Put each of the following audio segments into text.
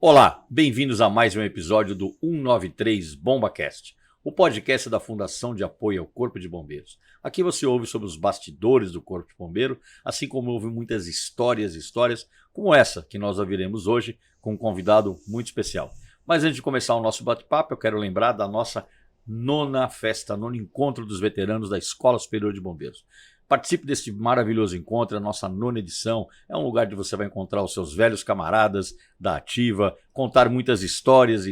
Olá, bem-vindos a mais um episódio do 193 BombaCast, o podcast da Fundação de Apoio ao Corpo de Bombeiros. Aqui você ouve sobre os bastidores do Corpo de Bombeiro, assim como ouve muitas histórias como essa que nós ouviremos hoje com um convidado muito especial. Mas antes de começar o nosso bate-papo, eu quero lembrar da nossa nona encontro dos veteranos da Escola Superior de Bombeiros. Participe deste maravilhoso encontro, a nossa nona edição. É um lugar onde você vai encontrar os seus velhos camaradas da ativa, contar muitas histórias.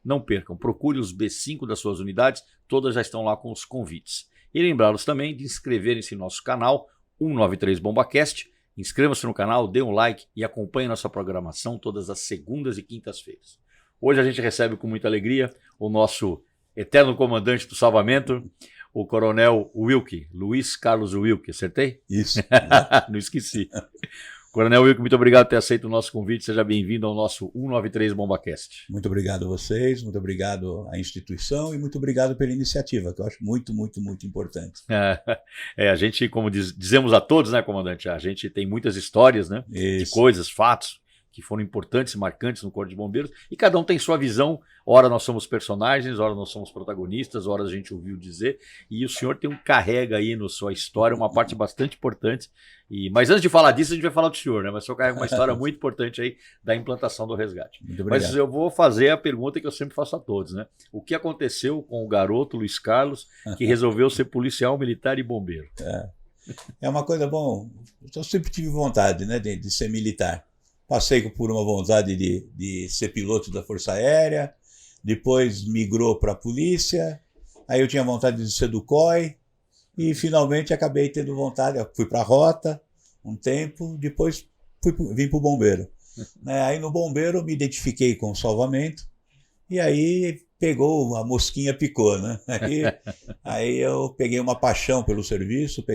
Não percam, procure os B5 das suas unidades, todas já estão lá com os convites. E lembrá-los também de inscreverem-se no nosso canal 193 BombaCast. Inscreva-se no canal, dê um like e acompanhe nossa programação todas as segundas e quintas-feiras. Hoje a gente recebe com muita alegria o nosso eterno comandante do salvamento, o Coronel Wilke, Luiz Carlos Wilke, acertei? Isso. Não esqueci. Coronel Wilke, muito obrigado por ter aceito o nosso convite. Seja bem-vindo ao nosso 193 BombaCast. Muito obrigado a vocês, muito obrigado à instituição e muito obrigado pela iniciativa, que eu acho muito importante. A gente, como dizemos a todos, né, comandante? A gente tem muitas histórias, né? Isso. De coisas, fatos que foram importantes e marcantes no Corpo de Bombeiros, e cada um tem sua visão. Ora nós somos personagens, ora nós somos protagonistas, ora a gente ouviu dizer, e o senhor carrega aí na sua história uma parte bastante importante. Mas antes de falar disso, a gente vai falar do senhor, né? Mas o senhor carrega uma história muito importante aí da implantação do resgate. Muito obrigado. Mas eu vou fazer a pergunta que eu sempre faço a todos, né? O que aconteceu com o garoto Luiz Carlos, que resolveu ser policial militar e bombeiro? É uma coisa bom, eu sempre tive vontade, né, de ser militar. Passei por uma vontade de ser piloto da Força Aérea, depois migrou para a polícia, aí eu tinha vontade de ser do COI, e finalmente acabei tendo vontade, eu fui para a Rota um tempo, depois vim para o bombeiro. Aí no bombeiro me identifiquei com o salvamento, e aí a mosquinha picou, né? Aí eu peguei uma paixão pelo serviço,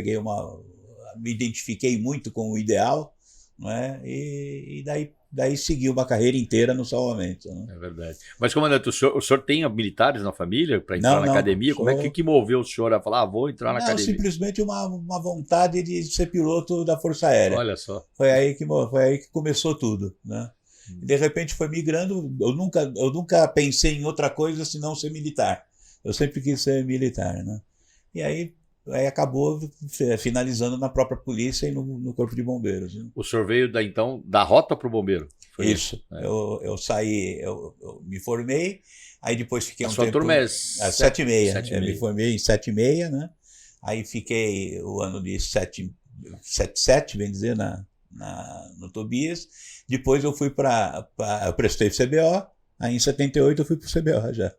me identifiquei muito com o ideal, e daí segui uma carreira inteira no salvamento. Né? É verdade. Mas, comandante, o senhor tem militares na família para entrar na academia? Como é que moveu o senhor a falar, vou entrar na academia? Simplesmente uma vontade de ser piloto da Força Aérea. Olha só. Foi aí que começou tudo. Né? De repente foi migrando, eu nunca pensei em outra coisa senão ser militar. Eu sempre quis ser militar. Né? E aí acabou finalizando na própria polícia e no Corpo de Bombeiros. Né? O senhor veio da Rota para o bombeiro? Foi isso. Eu saí, eu me formei, aí depois fiquei sua tempo... turma é 7,6. Eu me formei em 7,6, né? Aí fiquei o ano de 7,7, bem dizer, no Tobias. Depois eu fui eu prestei CBO, aí em 78 eu fui para o CBO já.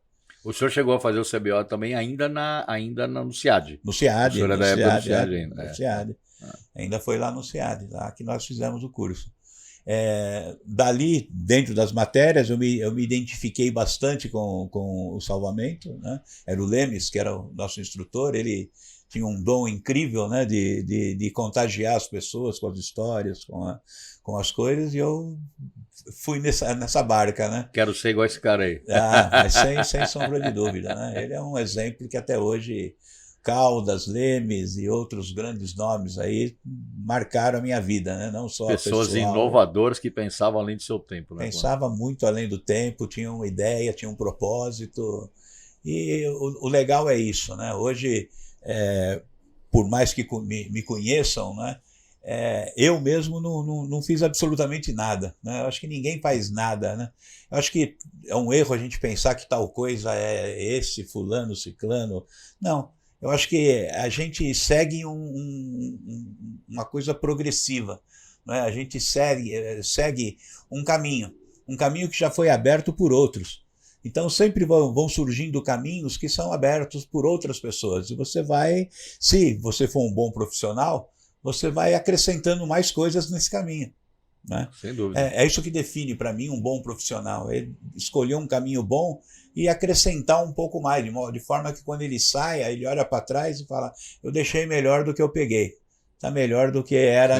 O senhor chegou a fazer o CBO também ainda no CIAD? No CIAD. O senhor é da época do CIAD ainda. No CIAD. Ainda foi lá no CIAD, lá que nós fizemos o curso. Dali, dentro das matérias, eu me identifiquei bastante com o salvamento. Né? Era o Lemes, que era o nosso instrutor, ele tinha um dom incrível, né, de contagiar as pessoas com as histórias, com as coisas, e eu fui nessa barca, né? Quero ser igual esse cara aí. Mas sem sombra de dúvida, né? Ele é um exemplo que até hoje Caldas, Lemes e outros grandes nomes aí marcaram a minha vida, né? Não só pessoas pessoal, inovadoras que pensavam além do seu tempo, né? Pensava muito além do tempo, tinham uma ideia, tinham um propósito, e o legal é isso, né? Hoje, por mais que me conheçam, né? Eu mesmo não fiz absolutamente nada, né? Eu acho que ninguém faz nada, né? Eu acho que é um erro a gente pensar que tal coisa é esse fulano, ciclano. Não, eu acho que a gente segue uma coisa progressiva, né? A gente segue um caminho que já foi aberto por outros. Então sempre vão surgindo caminhos que são abertos por outras pessoas. E se você for um bom profissional, você vai acrescentando mais coisas nesse caminho. Né? Sem dúvida. É isso que define para mim um bom profissional. É escolher um caminho bom e acrescentar um pouco mais, de forma que quando ele saia, ele olha para trás e fala, eu deixei melhor do que eu peguei. Está melhor do que era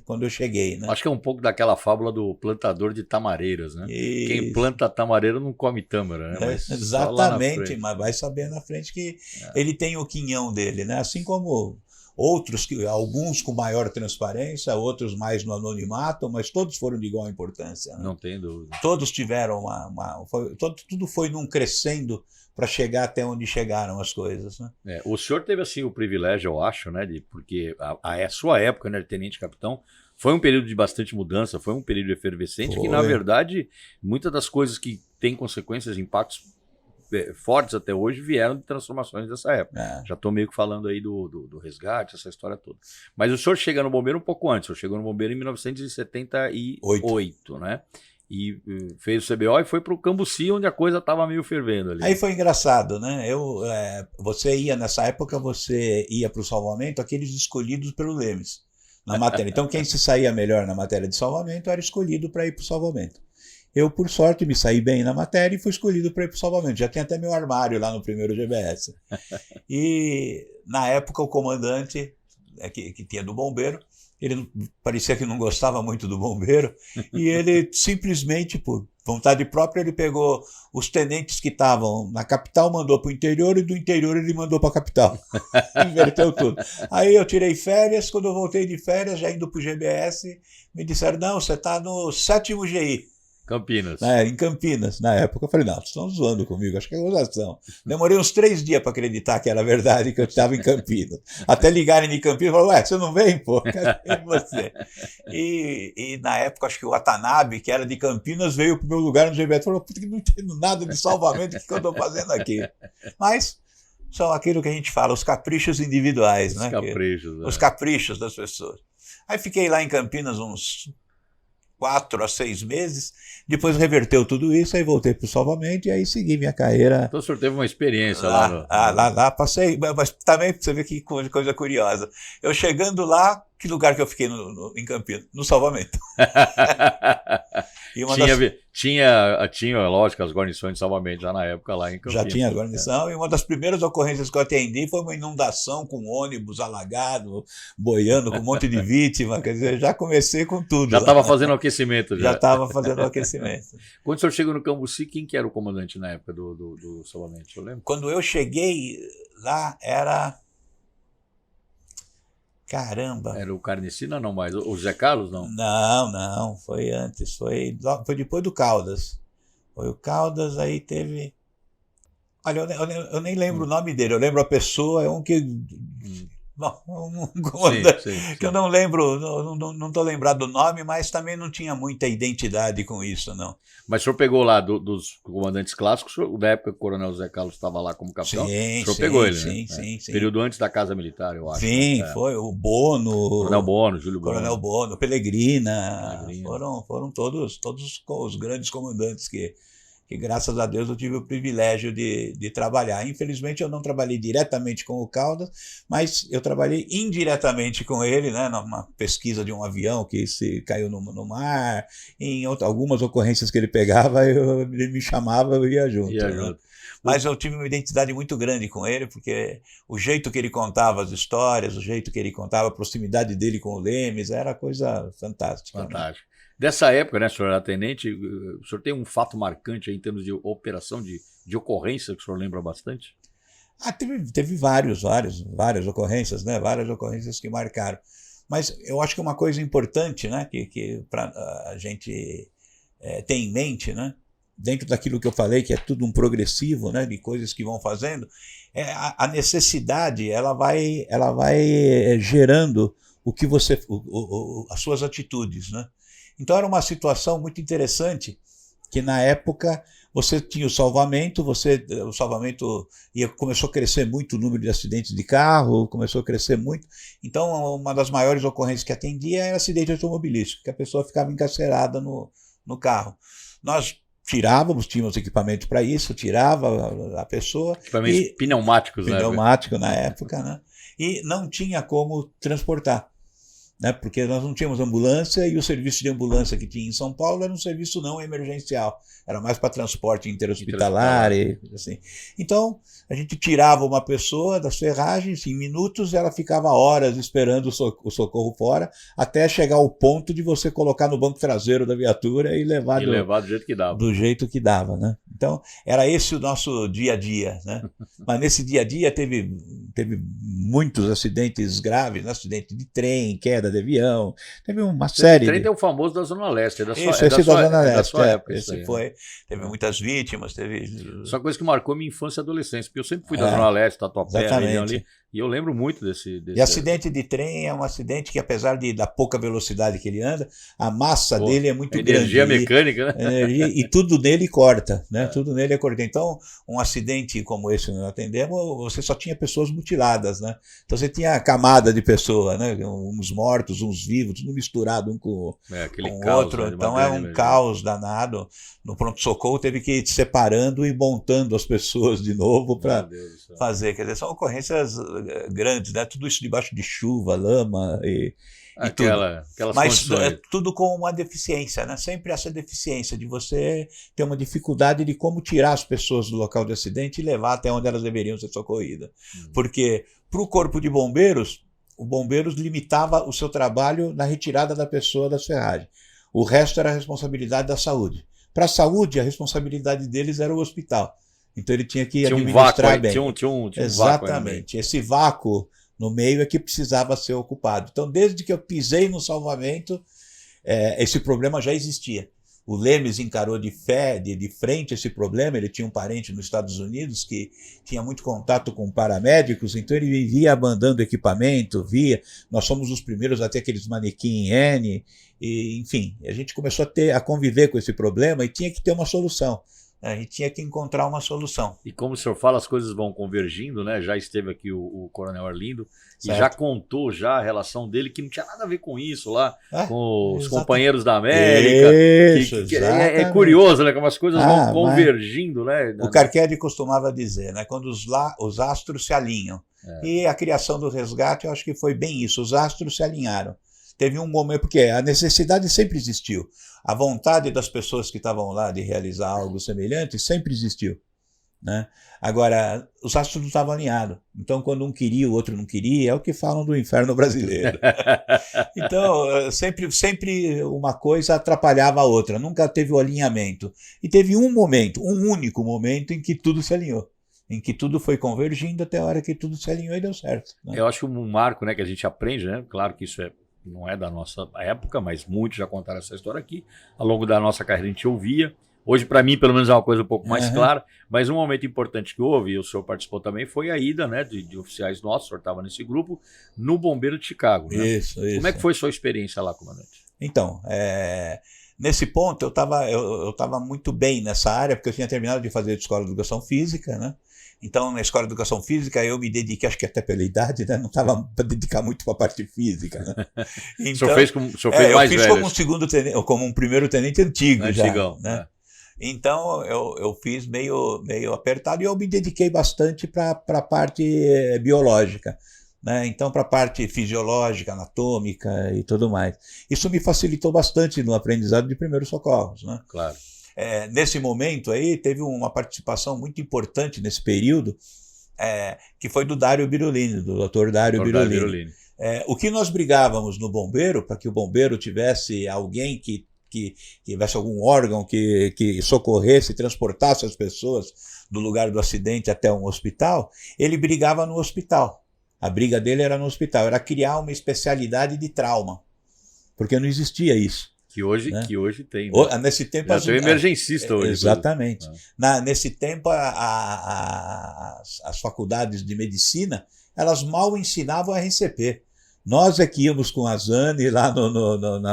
quando eu cheguei. Né? Acho que é um pouco daquela fábula do plantador de tamareiras. Né? Quem planta tamareira não come tâmara. Né? Mas exatamente, mas vai saber na frente que ele tem o quinhão dele. Né? Assim como outros, alguns com maior transparência, outros mais no anonimato, mas todos foram de igual importância. Né? Não tem dúvida. Todos tiveram tudo foi num crescendo para chegar até onde chegaram as coisas. Né? O senhor teve assim o privilégio, eu acho, né, porque a sua época, né, de tenente-capitão, foi um período de bastante mudança, foi um período efervescente que, na verdade, muitas das coisas que têm consequências, impactos fortes até hoje vieram de transformações dessa época. Já estou meio que falando aí do resgate, essa história toda. Mas o senhor chega no Bombeiro um pouco antes, o senhor chegou no Bombeiro em 1978, né? E fez o CBO e foi para o Cambuci, onde a coisa estava meio fervendo ali. Aí foi engraçado, né? Você ia, nessa época, você ia para o salvamento, aqueles escolhidos pelo Lemes, na matéria. Então, quem se saía melhor na matéria de salvamento era escolhido para ir para o salvamento. Eu, por sorte, me saí bem na matéria e fui escolhido para ir para o salvamento. Já tinha até meu armário lá no primeiro GBS. E, na época, o comandante que tinha do bombeiro, ele parecia que não gostava muito do bombeiro, e ele simplesmente, por vontade própria, ele pegou os tenentes que estavam na capital, mandou para o interior, e do interior ele mandou para a capital. Inverteu tudo. Aí eu tirei férias, quando eu voltei de férias, já indo para o GBS, me disseram, não, você está no 7º GI. Campinas. Em Campinas, na época. Eu falei, não, vocês estão zoando comigo, acho que é gozação. Demorei uns 3 dias para acreditar que era verdade, que eu estava em Campinas. Até ligarem de Campinas e falaram, ué, você não vem, pô? Cadê você? E na época, acho que o Watanabe, que era de Campinas, veio para o meu lugar no GBS e falou, puta, que não entendo nada de salvamento, o que eu estou fazendo aqui? Mas são aquilo que a gente fala, os caprichos individuais, né? Os caprichos das pessoas. Aí fiquei lá em Campinas uns 4 a 6 meses, depois reverteu tudo isso, aí voltei para o salvamento e aí segui minha carreira. Então o senhor teve uma experiência lá passei, mas também você vê que coisa curiosa. Eu chegando lá, que lugar que eu fiquei em Campinas? No salvamento. E tinha, lógico, as guarnições de salvamento já na época lá em Campinas. Já tinha a guarnição, e uma das primeiras ocorrências que eu atendi foi uma inundação com ônibus alagado, boiando com um monte de vítima, quer dizer, já comecei com tudo. Já estava fazendo o aquecimento. Já estava fazendo o aquecimento. Quando o senhor chegou no Cambuci, quem que era o comandante na época do salvamento, o senhor lembra? Quando eu cheguei lá, era... Caramba! Era o Carnicina, não mais? O Zé Carlos, não? Não, foi antes, foi depois do Caldas. Foi o Caldas, aí teve... Olha, eu nem lembro o nome dele, eu lembro a pessoa, é um que... um comandante, sim. Que eu não lembro, não estou lembrado do nome, mas também não tinha muita identidade com isso, não. Mas o senhor pegou lá dos comandantes clássicos, da época que o Coronel Zé Carlos estava lá como capitão, o senhor pegou ele, né? Sim. Período antes da Casa Militar, eu acho. Sim, foi o Bono, Coronel Bono, Júlio Bono. Coronel Bono, Pellegrina. Foram todos os grandes comandantes que graças a Deus eu tive o privilégio de trabalhar. Infelizmente eu não trabalhei diretamente com o Caldas, mas eu trabalhei indiretamente com ele, né, numa pesquisa de um avião que se caiu no mar, em algumas ocorrências que ele pegava, ele me chamava, eu ia junto. Né? Mas eu tive uma identidade muito grande com ele, porque o jeito que ele contava as histórias, o jeito que ele contava, a proximidade dele com o Lemes, era coisa fantástica. Fantástico. Né? Dessa época, né, senhor era tenente, o senhor tem um fato marcante aí em termos de operação, de ocorrência, que o senhor lembra bastante? Teve várias ocorrências, né? Várias ocorrências que marcaram. Mas eu acho que uma coisa importante, né, que para a gente ter em mente, né, dentro daquilo que eu falei, que é tudo um progressivo, né, de coisas que vão fazendo, a necessidade ela vai gerando as suas atitudes, né? Então era uma situação muito interessante, que na época você tinha o salvamento começou a crescer muito o número de acidentes de carro, começou a crescer muito. Então uma das maiores ocorrências que atendia era acidente automobilístico, que a pessoa ficava encarcerada no carro. Nós tínhamos equipamento para isso, tirava a pessoa. Equipamentos pneumáticos, né? Pneumático na época, né? E não tinha como transportar. Né, porque nós não tínhamos ambulância e o serviço de ambulância que tinha em São Paulo era um serviço não emergencial, era mais para transporte interhospitalar e assim. Então, a gente tirava uma pessoa das ferragens, em minutos ela ficava horas esperando o socorro fora, até chegar ao ponto de você colocar no banco traseiro da viatura e levar do jeito que dava. Do jeito que dava, né? Então, era esse o nosso dia a dia, né? Mas nesse dia a dia teve muitos acidentes graves, né? Acidente de trem, queda de avião, teve uma série. O trem é o famoso da Zona Leste, da Zona Leste, da sua época. Esse aí, foi, né? teve muitas vítimas, teve... Só coisa que marcou minha infância e adolescência, porque eu sempre fui da Zona Leste, Tatuapé, ali, e eu lembro muito desse... E acidente de trem é um acidente que, apesar da pouca velocidade que ele anda, a massa dele é muito grande. Energia mecânica, né? E tudo nele corta, né? Tudo nele é corta. Então, um acidente como esse que nós atendemos, você só tinha pessoas mutiladas, né? Então você tinha camada de pessoa, né? Uns mortos, uns vivos, tudo misturado um com o outro. Então é um caos danado. No pronto-socorro teve que ir separando e montando as pessoas de novo para fazer. Quer dizer, são ocorrências grandes, né? Tudo isso debaixo de chuva, lama e aquelas mas condições. Tudo com uma deficiência, né? Sempre essa deficiência de você ter uma dificuldade de como tirar as pessoas do local de acidente e levar até onde elas deveriam ser socorridas. Porque para o corpo de bombeiros, o bombeiros limitava o seu trabalho na retirada da pessoa das ferragens. O resto era a responsabilidade da saúde. Para a saúde, a responsabilidade deles era o hospital. Então ele tinha que administrar bem. Exatamente. Esse vácuo no meio é que precisava ser ocupado. Então, desde que eu pisei no salvamento, esse problema já existia. O Lemes encarou de frente esse problema. Ele tinha um parente nos Estados Unidos que tinha muito contato com paramédicos, então ele vivia mandando equipamento, nós somos os primeiros a ter aqueles manequim N, e, enfim, a gente começou a conviver com esse problema e tinha que ter uma solução. A gente tinha que encontrar uma solução. E como o senhor fala, as coisas vão convergindo, né? Já esteve aqui o Coronel Arlindo e já contou a relação dele, que não tinha nada a ver com isso lá, com os companheiros da América. É curioso, né? Como as coisas vão convergindo, né? O Carquedi costumava dizer, né? Quando os astros se alinham. E a criação do resgate, eu acho que foi bem isso. Os astros se alinharam. Teve um momento, porque a necessidade sempre existiu. A vontade das pessoas que estavam lá de realizar algo semelhante sempre existiu, né? Agora, os astros não estavam alinhados. Então, quando um queria, o outro não queria, é o que falam do inferno brasileiro. Então, sempre uma coisa atrapalhava a outra, nunca teve o alinhamento. E teve um único momento, em que tudo se alinhou. Em que tudo foi convergindo até a hora que tudo se alinhou e deu certo, né? Eu acho que um marco, né, que a gente aprende, né? Claro que isso não é da nossa época, mas muitos já contaram essa história aqui. Ao longo da nossa carreira a gente ouvia. Hoje, para mim, pelo menos é uma coisa um pouco mais clara. Mas um momento importante que houve, e o senhor participou também, foi a ida, né, de oficiais nossos, o senhor estava nesse grupo, no Bombeiro de Chicago. Né? Isso. Como é que foi a sua experiência lá, comandante? Então, nesse ponto eu estava muito bem nessa área, porque eu tinha terminado de fazer a Escola de Educação Física, né? Então, na Escola de Educação Física, eu me dediquei, acho que até pela idade, né? Não estava para dedicar muito para a parte física. Né? Então, o senhor fez mais velho? Eu fiz como um primeiro tenente antigo Antigão, já. Né? Então, eu fiz meio apertado e eu me dediquei bastante para a parte biológica. Né? Então, para a parte fisiológica, anatômica e tudo mais. Isso me facilitou bastante no aprendizado de primeiros socorros. Né? Claro. Nesse momento aí, teve uma participação muito importante nesse período, que foi do Dário Birolini, do Dr. Dário Birolini. O que nós brigávamos no bombeiro, para que o bombeiro tivesse alguém que tivesse algum órgão que socorresse, transportasse as pessoas do lugar do acidente até um hospital, ele brigava no hospital. A briga dele era no hospital, era criar uma especialidade de trauma, porque não existia isso. Que hoje tem. Né? Nesse tempo já tem emergencista hoje. Exatamente. Nesse tempo, as faculdades de medicina, elas mal ensinavam a RCP. Nós é que íamos com a Zane lá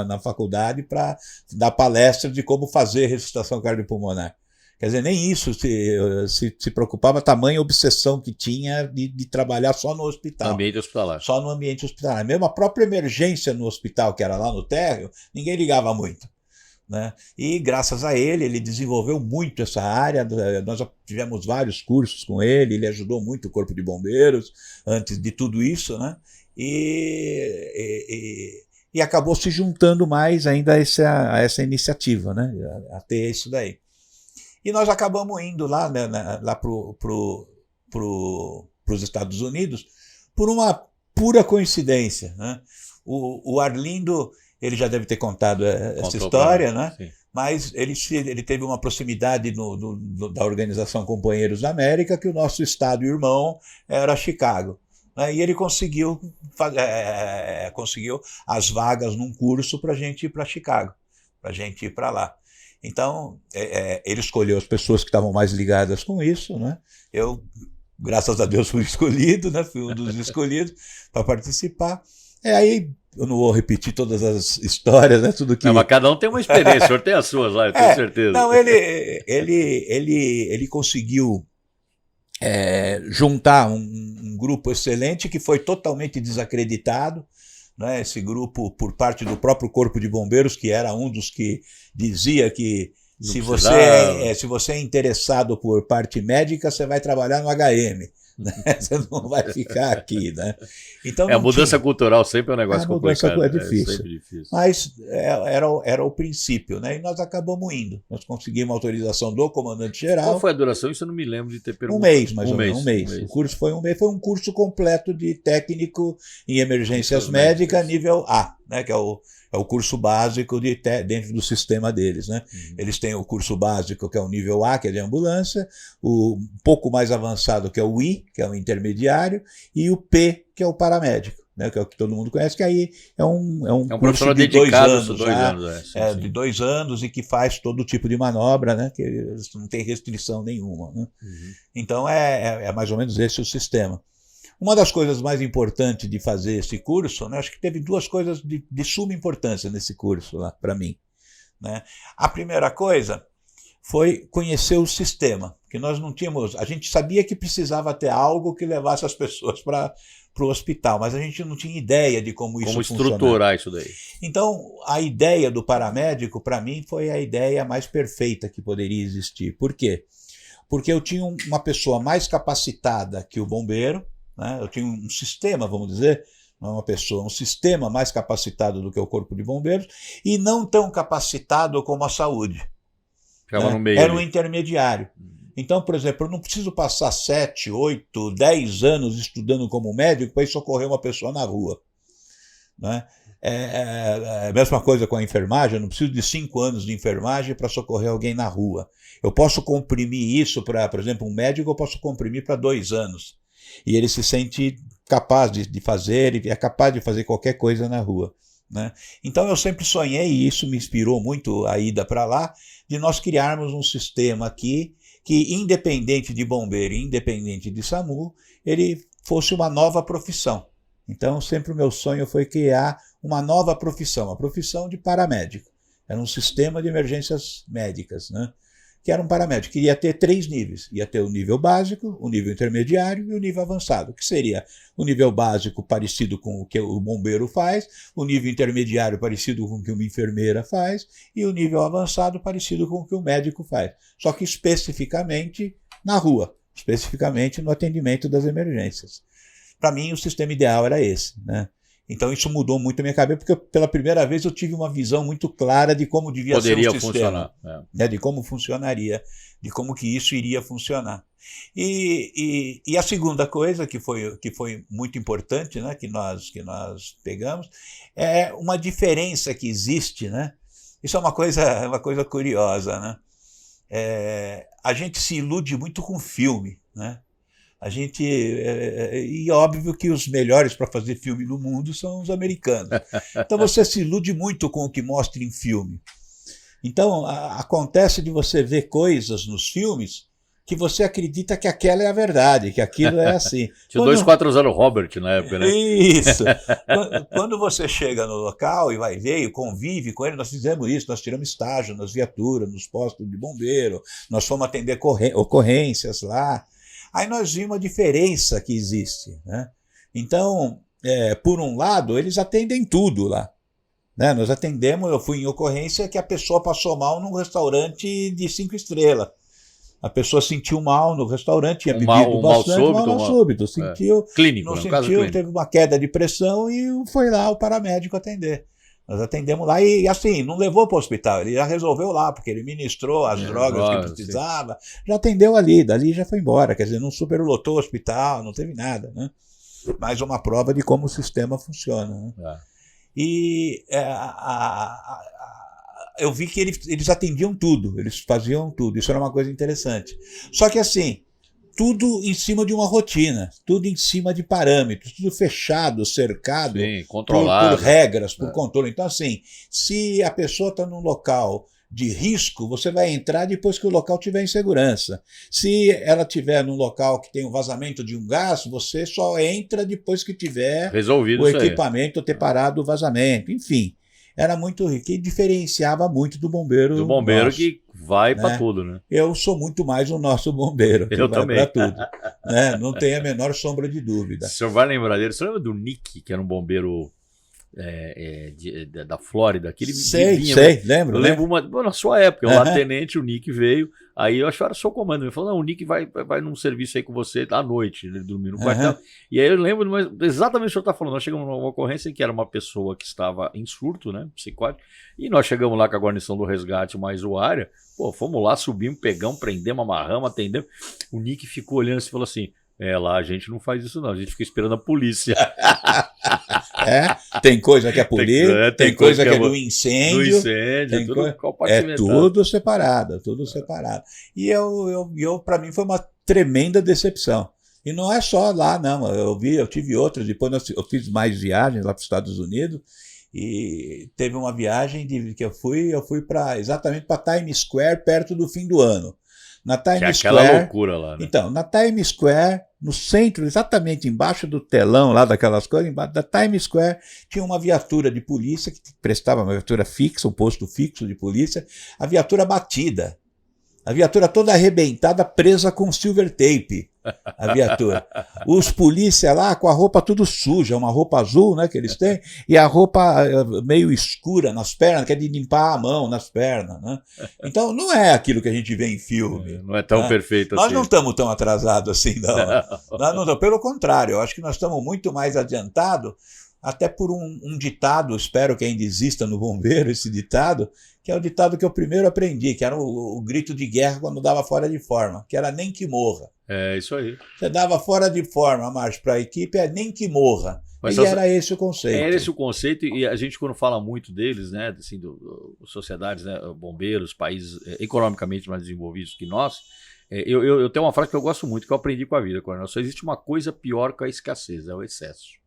na faculdade para dar palestra de como fazer ressuscitação cardiopulmonar. Quer dizer, nem isso se preocupava, a tamanha obsessão que tinha de trabalhar só no hospital. Ambiente hospitalar. Só no ambiente hospitalar. Mesmo a própria emergência no hospital, que era lá no térreo, ninguém ligava muito. Né? E graças a ele desenvolveu muito essa área. Nós tivemos vários cursos com ele ajudou muito o Corpo de Bombeiros antes de tudo isso, né? E acabou se juntando mais ainda a essa iniciativa, né? A ter isso daí. E nós acabamos indo lá, né, lá para os Estados Unidos por uma pura coincidência. Né? O Arlindo, ele já deve ter contado essa história, né? mas ele teve uma proximidade da Organização Companheiros da América, que o nosso estado irmão era Chicago. Né? E ele conseguiu as vagas num curso para a gente ir para Chicago, para a gente ir para lá. Então, ele escolheu as pessoas que estavam mais ligadas com isso, né? Eu, graças a Deus, fui escolhido, né? Fui um dos escolhidos para participar. Aí eu não vou repetir todas as histórias, né? Tudo que... Não, mas cada um tem uma experiência, o senhor tem as suas lá, eu tenho certeza. Não, ele conseguiu juntar um grupo excelente que foi totalmente desacreditado, né? Esse grupo por parte do próprio Corpo de Bombeiros, que era um dos que dizia que se você é interessado por parte médica, você vai trabalhar no HM. Né? Você não vai ficar aqui, né? Então, a mudança cultural sempre é um negócio complicado. É difícil. Mas era o princípio, né? E nós acabamos indo. Nós conseguimos a autorização do comandante-geral. Qual foi a duração? Isso eu não me lembro de ter perguntado. Um mês, mais ou menos. Um mês. O curso foi um mês. Foi um curso completo de técnico em emergências médicas nível A, né? Que é o curso básico dentro do sistema deles, né? Uhum. Eles têm o curso básico, que é o nível A, que é de ambulância, o pouco mais avançado, que é o I, que é o intermediário, e o P, que é o paramédico, né? Que é o que todo mundo conhece, que aí é um curso de 2 anos, de 2 anos, e que faz todo tipo de manobra, né? Que não tem restrição nenhuma, né? Uhum. Então é mais ou menos esse o sistema. Uma das coisas mais importantes de fazer esse curso, né, acho que teve 2 coisas de suma importância nesse curso lá para mim. Né? A primeira coisa foi conhecer o sistema, que nós não tínhamos, a gente sabia que precisava ter algo que levasse as pessoas para o hospital, mas a gente não tinha ideia de como isso funcionava. Como estruturar isso daí. Então, a ideia do paramédico, para mim, foi a ideia mais perfeita que poderia existir. Por quê? Porque eu tinha uma pessoa mais capacitada que o bombeiro, né? Eu tinha um sistema, vamos dizer, não uma pessoa, um sistema mais capacitado do que o Corpo de Bombeiros e não tão capacitado como a saúde. Ficava no meio. Era um intermediário. Então, por exemplo, eu não preciso passar 7, 8, 10 anos estudando como médico para ir socorrer uma pessoa na rua. Né? A mesma coisa com a enfermagem, eu não preciso de 5 anos de enfermagem para socorrer alguém na rua. Eu posso comprimir isso para, por exemplo, um médico eu posso comprimir para 2 anos. E ele se sente capaz de fazer, e é capaz de fazer qualquer coisa na rua. Né? Então eu sempre sonhei, e isso me inspirou muito a ida para lá, de nós criarmos um sistema aqui que, independente de bombeiro e independente de SAMU, ele fosse uma nova profissão. Então sempre o meu sonho foi criar uma nova profissão, a profissão de paramédico. Era um sistema de emergências médicas, né? Que era um paramédico, que ia ter 3 níveis. Ia ter o nível básico, o nível intermediário e o nível avançado, que seria o nível básico parecido com o que o bombeiro faz, o nível intermediário parecido com o que uma enfermeira faz e o nível avançado parecido com o que o médico faz. Só que especificamente na rua, especificamente no atendimento das emergências. Para mim, o sistema ideal era esse, né? Então isso mudou muito a minha cabeça, porque pela primeira vez eu tive uma visão muito clara de como devia ser o sistema. Né, de como funcionaria, de como que isso iria funcionar. E a segunda coisa que foi muito importante, né, que nós pegamos, é uma diferença que existe. Né? Isso é uma coisa curiosa. Né? A gente se ilude muito com filme, né? E é óbvio que os melhores para fazer filme no mundo são os americanos. Então você se ilude muito com o que mostra em filme. Então acontece de você ver coisas nos filmes que você acredita que aquela é a verdade, que aquilo é assim. Tinha 240 Robert na época, né? Isso. Quando você chega no local e vai ver e convive com ele, nós fizemos isso, nós tiramos estágio nas viaturas, nos postos de bombeiro, nós fomos atender ocorrências lá. Aí nós vimos a diferença que existe. Né? Então, por um lado, eles atendem tudo lá. Né? Nós atendemos, eu fui em ocorrência que a pessoa passou mal num restaurante de 5 estrelas. A pessoa sentiu mal no restaurante, tinha bebido bastante, mal súbito. Sentiu, clínico, não no sentiu, caso clínico. Teve uma queda de pressão e foi lá o paramédico atender. Nós atendemos lá e, assim, não levou para o hospital, ele já resolveu lá, porque ele ministrou as drogas que precisava, já atendeu ali, dali já foi embora, quer dizer, não superlotou o hospital, não teve nada, né? Mais uma prova de como o sistema funciona. Né? E eu vi que eles atendiam tudo, eles faziam tudo, isso era uma coisa interessante. Só que assim, tudo em cima de uma rotina, tudo em cima de parâmetros, tudo fechado, cercado, Sim, controlado. por regras, por controle. Então assim, se a pessoa está num local de risco, você vai entrar depois que o local tiver em segurança. Se ela tiver num local que tem um vazamento de um gás, você só entra depois que tiver resolvido o isso aí. equipamento ter parado o vazamento. Enfim, era muito rico, que diferenciava muito do bombeiro. Do bombeiro nosso, que vai né? para tudo, né? Eu sou muito mais o nosso bombeiro, que Eu vai também. para tudo. Né? Não tem a menor sombra de dúvida. O senhor vai lembrar dele? Você lembra do Nick, que era um bombeiro da Flórida? Que ele Sei, lembro. Eu lembro na sua época, o tenente, o Nick veio, aí eu acho que era só comando, ele falou, não, o Nick vai num serviço aí com você à noite, ele dormiu no quartel, e aí eu lembro exatamente o que o senhor está falando, nós chegamos numa ocorrência em que era uma pessoa que estava em surto, né, psicótico, e nós chegamos lá com a guarnição do resgate mais o área, pô, fomos lá, subimos, pegamos, prendemos, amarramos, atendemos, o Nick ficou olhando assim e falou assim, lá a gente não faz isso não, a gente fica esperando a polícia. Tem coisa que é polícia, tem coisa que é do incêndio. Do incêndio, tudo compartimentado. É tudo separado, tudo separado. E eu para mim foi uma tremenda decepção. E não é só lá, não. Eu tive outras, depois eu fiz mais viagens lá para os Estados Unidos, e teve uma viagem que eu fui exatamente para Times Square perto do fim do ano. Na Times Square, aquela loucura lá, né? Então, na Times Square, no centro, exatamente embaixo do telão lá daquelas coisas, embaixo da Times Square, tinha uma viatura de polícia que prestava uma viatura fixa, um posto fixo de polícia, a viatura batida. A viatura toda arrebentada, presa com silver tape, a viatura. Os polícia lá com a roupa tudo suja, uma roupa azul, né, que eles têm, e a roupa meio escura nas pernas, que é de limpar a mão nas pernas, né? Então não é aquilo que a gente vê em filme. Não é tão perfeito assim. Nós não estamos tão atrasados assim, não. Nós não. Pelo contrário, eu acho que nós estamos muito mais adiantados, até por um ditado, espero que ainda exista no bombeiro esse ditado, que é o ditado que eu primeiro aprendi, que era o grito de guerra quando dava fora de forma, que era nem que morra. É isso aí. Você dava fora de forma, Márcio, para a equipe, nem que morra. Mas era esse o conceito. Era esse o conceito, e a gente quando fala muito deles, né, assim, sociedades, né, bombeiros, países economicamente mais desenvolvidos que nós, eu tenho uma frase que eu gosto muito, que eu aprendi com a vida, Coronel. Só existe uma coisa pior que a escassez, é o excesso.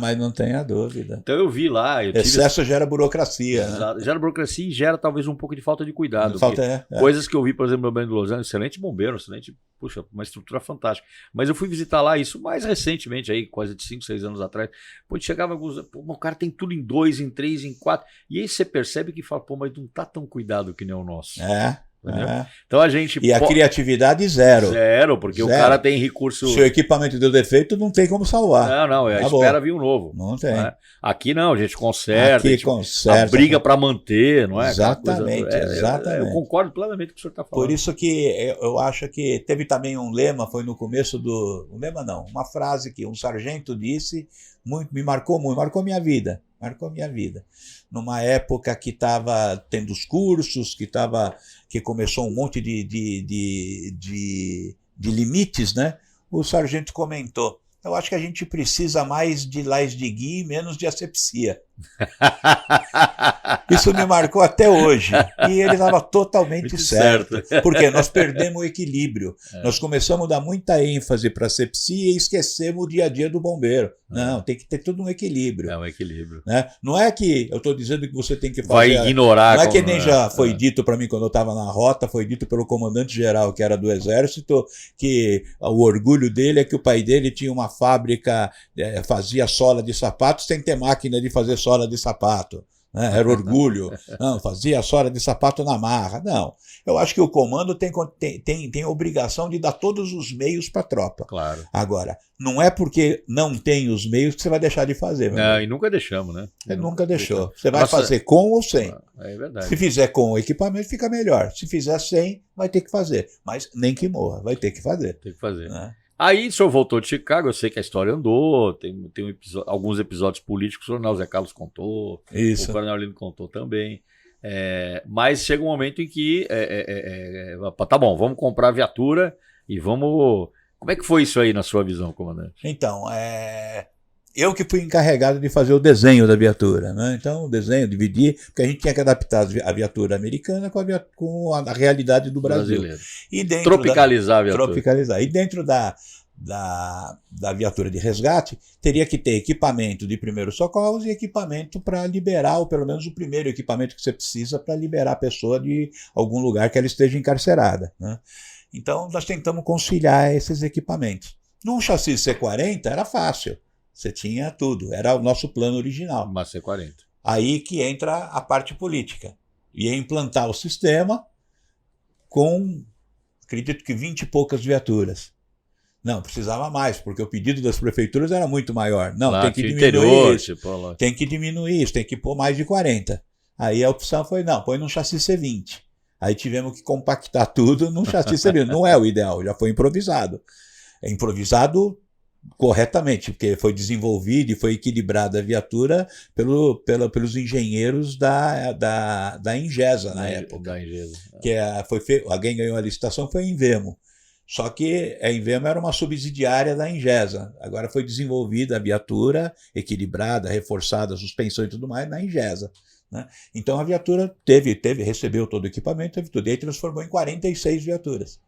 Mas não tenha dúvida. Então eu vi lá... Excesso gera burocracia. Né? Gera burocracia e gera talvez um pouco de falta de cuidado. Falta, coisas que eu vi, por exemplo, no Band de Los Angeles, excelente bombeiro, puxa, uma estrutura fantástica. Mas eu fui visitar lá isso mais recentemente, aí, quase de 5, 6 anos atrás. Pô, chegava alguns... o cara tem tudo em 2, em 3, em 4. E aí você percebe que fala, pô, mas não tá tão cuidado que nem o nosso. Então a gente... E a criatividade zero. Zero, porque o cara tem recurso... Se o equipamento deu defeito, não tem como salvar. Não, espera vir um novo. Não tem. Né? Aqui não, a gente conserta. Aqui conserta. A briga para manter, não é? Exatamente, exatamente. Eu concordo plenamente com o que o senhor está falando. Por isso que eu acho que teve também um lema, foi no começo do... Um lema não, uma frase que um sargento disse, me marcou muito, marcou minha vida. Numa época que estava tendo os cursos, que começou um monte de limites, né? O sargento comentou, eu acho que a gente precisa mais de Lais de Guy e menos de asepsia. Isso me marcou até hoje. E ele estava totalmente certo. Porque nós perdemos o equilíbrio. Nós começamos a dar muita ênfase para a asepsia e esquecemos o dia a dia do bombeiro. Não, tem que ter tudo um equilíbrio. É um equilíbrio. Né? Não é que eu estou dizendo que você tem que fazer... Vai ignorar. Não é que nem já foi dito para mim quando eu estava na rota, foi dito pelo comandante-geral, que era do Exército, que o orgulho dele é que o pai dele tinha uma fábrica, fazia sola de sapatos sem ter máquina de fazer sola de sapato. Né? Era orgulho. Não, fazia sola de sapato na marra. Não. Eu acho que o comando tem a obrigação de dar todos os meios para a tropa. Claro. Agora, não é porque não tem os meios que você vai deixar de fazer. E nunca deixamos, né? Nunca deixou. Você vai fazer com ou sem. É verdade. Se fizer com o equipamento, fica melhor. Se fizer sem, vai ter que fazer. Mas nem que morra, vai ter que fazer. Tem que fazer. Né? Aí o senhor voltou de Chicago, eu sei que a história andou, tem alguns episódios políticos, o Coronel Zé Carlos contou, Isso. O Coronel Lino contou também. Mas chega um momento em que, tá bom, vamos comprar a viatura e vamos... Como é que foi isso aí na sua visão, comandante? Então, eu que fui encarregado de fazer o desenho da viatura, né? Então, o desenho, dividir, porque a gente tinha que adaptar a viatura americana com a realidade do Brasil. E tropicalizar a viatura. Tropicalizar. E dentro da viatura de resgate, teria que ter equipamento de primeiros socorros e equipamento para liberar, ou pelo menos o primeiro equipamento que você precisa para liberar a pessoa de algum lugar que ela esteja encarcerada, né? Então, nós tentamos conciliar esses equipamentos. Num chassi C40 era fácil. Você tinha tudo, era o nosso plano original. Uma C40. Aí que entra a parte política. Ia implantar o sistema com, acredito que 20 e poucas viaturas. Não, precisava mais, porque o pedido das prefeituras era muito maior. Não, tem que diminuir isso, tem que diminuir isso, tem que pôr mais de 40. Aí a opção foi, não, põe num chassi C20. Aí tivemos que compactar tudo num chassi C20. Não é o ideal, já foi improvisado. É improvisado corretamente, porque foi desenvolvida e foi equilibrada a viatura pelos engenheiros da Ingesa na época. Da Ingesa. Que alguém ganhou a licitação, foi a Invemo. Só que a Invemo era uma subsidiária da Ingesa. Agora foi desenvolvida a viatura, equilibrada, reforçada, suspensão e tudo mais, na Ingesa, né? Então a viatura recebeu todo o equipamento, teve tudo, e aí transformou em 46 viaturas.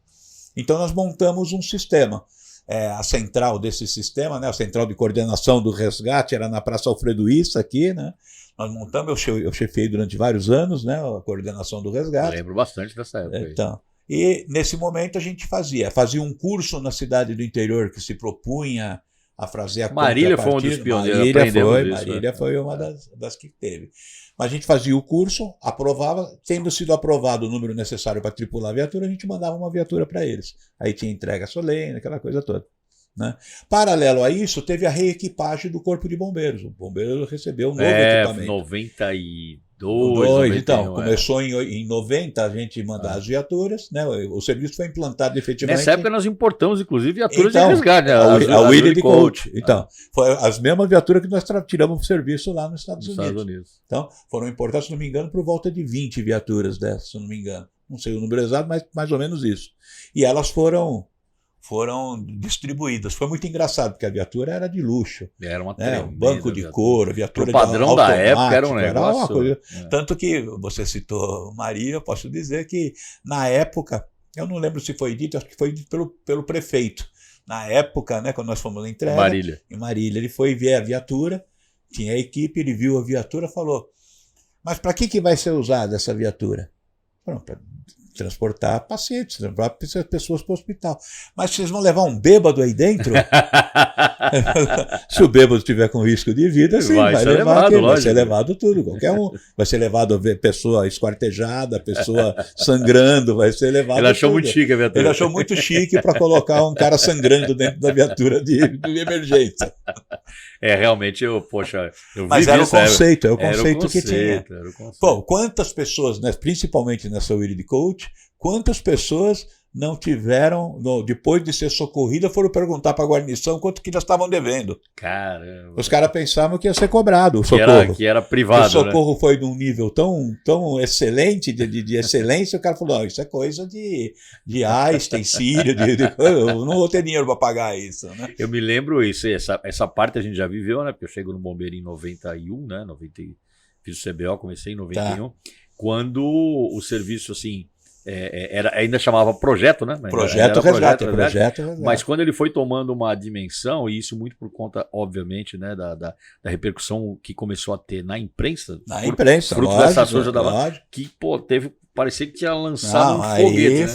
Então nós montamos um sistema. A central desse sistema, né, a central de coordenação do resgate, era na Praça Alfredo Issa, aqui, né? Nós montamos, eu chefiei durante vários anos, né, a coordenação do resgate. Eu lembro bastante dessa época. Então, e nesse momento a gente fazia um curso na cidade do interior que se propunha a fazer a Marília foi um dos pioneiros. Marília foi uma das que teve. Mas a gente fazia o curso, aprovava, tendo sido aprovado o número necessário para tripular a viatura, a gente mandava uma viatura para eles. Aí tinha entrega solene, aquela coisa toda, né? Paralelo a isso, teve a reequipagem do Corpo de Bombeiros. O bombeiro recebeu um novo equipamento. 92, então, começou em 90 a gente mandar as viaturas, né? O serviço foi implantado efetivamente. Nessa época nós importamos, inclusive, viaturas de resgate, né? A Willard Coach. Então, foi as mesmas viaturas que nós tiramos para o serviço lá nos Estados Unidos. Então, foram importadas, se não me engano, por volta de 20 viaturas dessas, se não me engano. Não sei o número exato, mas mais ou menos isso. E elas foram distribuídas. Foi muito engraçado, porque a viatura era de luxo. Era uma banco de couro, viatura de automático. O padrão da época era um negócio. Uma coisa. Tanto que você citou Maria, eu posso dizer que na época, eu não lembro se foi dito, acho que foi dito pelo prefeito. Na época, né, quando nós fomos na entrega, em Marília, ele foi ver a viatura, tinha a equipe, ele viu a viatura e falou: mas para que vai ser usada essa viatura? Para transportar pacientes, transportar pessoas para o hospital. Mas vocês vão levar um bêbado aí dentro? Se o bêbado estiver com risco de vida, sim, vai ser levado tudo. Qualquer um vai ser levado a ver pessoa esquartejada, pessoa sangrando, vai ser levado. Ele achou muito chique a viatura. Ele achou muito chique para colocar um cara sangrando dentro da viatura de emergência. Realmente, eu vi. Mas era o conceito, que tinha. Era o conceito. Pô, quantas pessoas, né, principalmente nessa Willard Coach, quantas pessoas não tiveram, depois de ser socorrida, foram perguntar para a guarnição quanto que elas estavam devendo. Caramba. Os caras pensavam que ia ser cobrado o socorro. Que era privado. O socorro foi de um nível tão excelente, de excelência, o cara falou: isso é coisa de Einstein, Sírio, eu não vou ter dinheiro para pagar isso, né? Eu me lembro isso, essa parte a gente já viveu, né? Porque eu chego no bombeiro em 91, né? Fiz o CBO, comecei em 91, quando o serviço, assim, ainda chamava projeto, né? Projeto resgate. Mas quando ele foi tomando uma dimensão, e isso muito por conta, obviamente, né, da repercussão que começou a ter na imprensa. Fruto dessa soja da Lava, que, parecia que tinha lançado um foguete,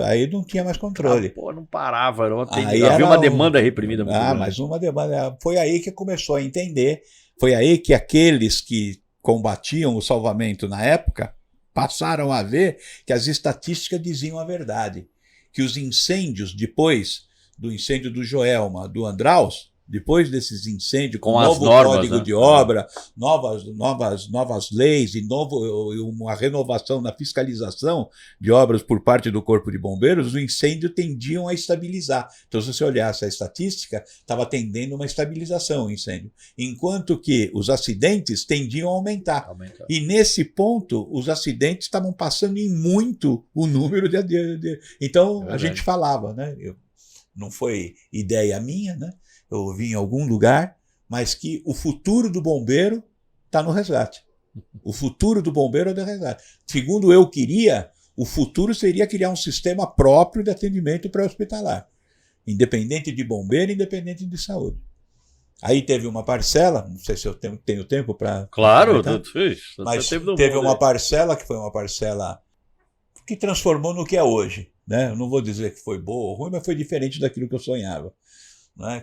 aí não tinha mais controle. Não parava, havia uma demanda reprimida muito grande. Mas uma demanda, foi aí que começou a entender, foi aí que aqueles que combatiam o salvamento na época passaram a ver que as estatísticas diziam a verdade, que os incêndios, depois do incêndio do Joelma, do Andraus, depois desses incêndios, com novo código de obra, novas leis e uma renovação na fiscalização de obras por parte do Corpo de Bombeiros, o incêndio tendiam a estabilizar. Então, se você olhasse a estatística, estava tendendo uma estabilização o incêndio, enquanto que os acidentes tendiam a aumentar. E nesse ponto, os acidentes estavam passando em muito o número de... Então, a gente falava, né? Não foi ideia minha, né? eu ouvi em algum lugar, mas que o futuro do bombeiro está no resgate. O futuro do bombeiro é do resgate. Segundo eu queria, o futuro seria criar um sistema próprio de atendimento pré-hospitalar, independente de bombeiro, independente de saúde. Aí teve uma parcela, não sei se eu tenho tempo para... Claro, mas teve uma parcela que foi uma parcela que transformou no que é hoje. Né? Eu não vou dizer que foi boa ou ruim, mas foi diferente daquilo que eu sonhava. Né?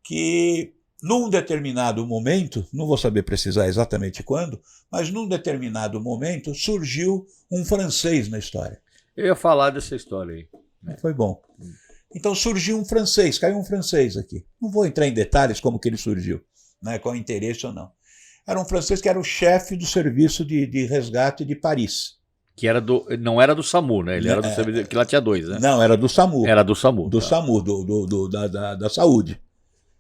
Que num determinado momento, não vou saber precisar exatamente quando, mas num determinado momento surgiu um francês na história. Eu ia falar dessa história aí. Foi bom. Então surgiu um francês, caiu um francês aqui. Não vou entrar em detalhes como que ele surgiu, né? Qual interesse ou não. Era um francês que era o chefe do serviço de resgate de Paris. Que era não era do SAMU, né? Ele era do serviço, que lá tinha dois, né? Não, era do SAMU. Era do SAMU. Do SAMU, da saúde.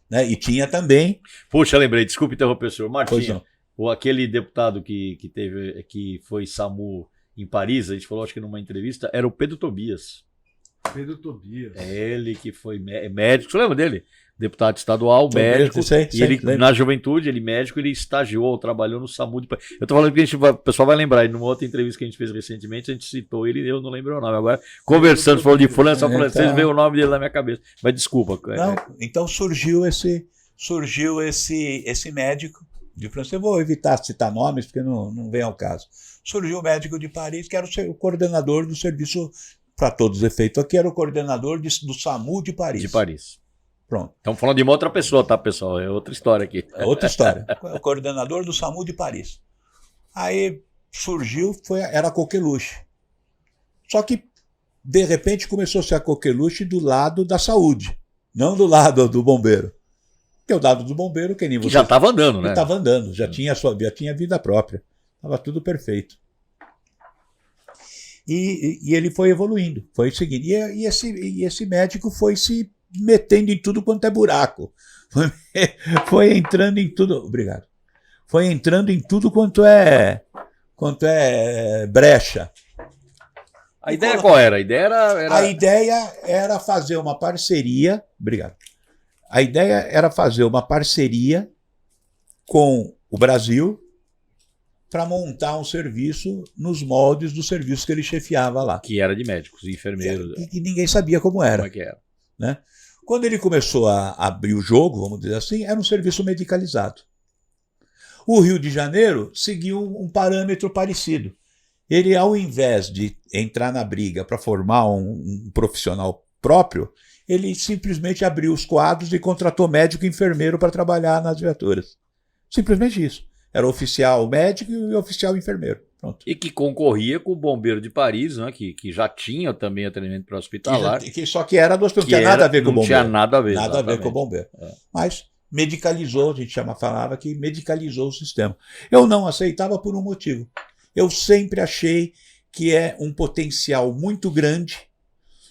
Né? E tinha também... Puxa, lembrei, desculpe interromper, senhor Martinho. Aquele deputado que foi SAMU em Paris, a gente falou, acho que numa entrevista, era o Pedro Tobias. Pedro Tobias. É ele que foi médico, você lembra dele? Deputado estadual, médico. E ele, na juventude, ele médico, ele estagiou, trabalhou no SAMU. Eu tô falando que o pessoal vai lembrar, e numa outra entrevista que a gente fez recentemente, a gente citou ele e eu não lembro o nome. Agora, conversando, falou de fulano, só francês, veio o nome dele na minha cabeça. Mas desculpa. Não, então surgiu esse médico de francês. Eu vou evitar citar nomes, porque não vem ao caso. Surgiu o médico de Paris, que era o coordenador do serviço, para todos os efeitos aqui, era o coordenador do SAMU de Paris. De Paris. Pronto. Estamos falando de uma outra pessoa, tá, pessoal? É outra história aqui. É outra história. O coordenador do SAMU de Paris. Aí surgiu, era a coqueluche. Só que, de repente, começou a ser a coqueluche do lado da saúde, não do lado do bombeiro. Porque o lado do bombeiro, que nem você... já estava andando, né? Estava andando, já tinha vida própria. Estava tudo perfeito. E ele foi evoluindo, foi seguindo. E esse médico foi se metendo em tudo quanto é buraco. Foi entrando em tudo... Obrigado. Foi entrando em tudo quanto é brecha. A ideia qual era? A ideia era fazer uma parceria... Obrigado. A ideia era fazer uma parceria com o Brasil para montar um serviço nos moldes do serviço que ele chefiava lá. Que era de médicos e enfermeiros. E ninguém sabia como era. Como é que era? Né? Quando ele começou a abrir o jogo, vamos dizer assim, era um serviço medicalizado. O Rio de Janeiro seguiu um parâmetro parecido. Ele, ao invés de entrar na briga para formar um profissional próprio, ele simplesmente abriu os quadros e contratou médico e enfermeiro para trabalhar nas viaturas. Simplesmente isso. Era oficial médico e oficial enfermeiro. Pronto. E que concorria com o bombeiro de Paris, né? Que já tinha também atendimento para hospitalar. Só que era do hospital, não tinha nada a ver com o bombeiro. Não tinha nada a ver. Nada a ver com o bombeiro. É. Mas medicalizou, a gente falava que medicalizou o sistema. Eu não aceitava por um motivo. Eu sempre achei que é um potencial muito grande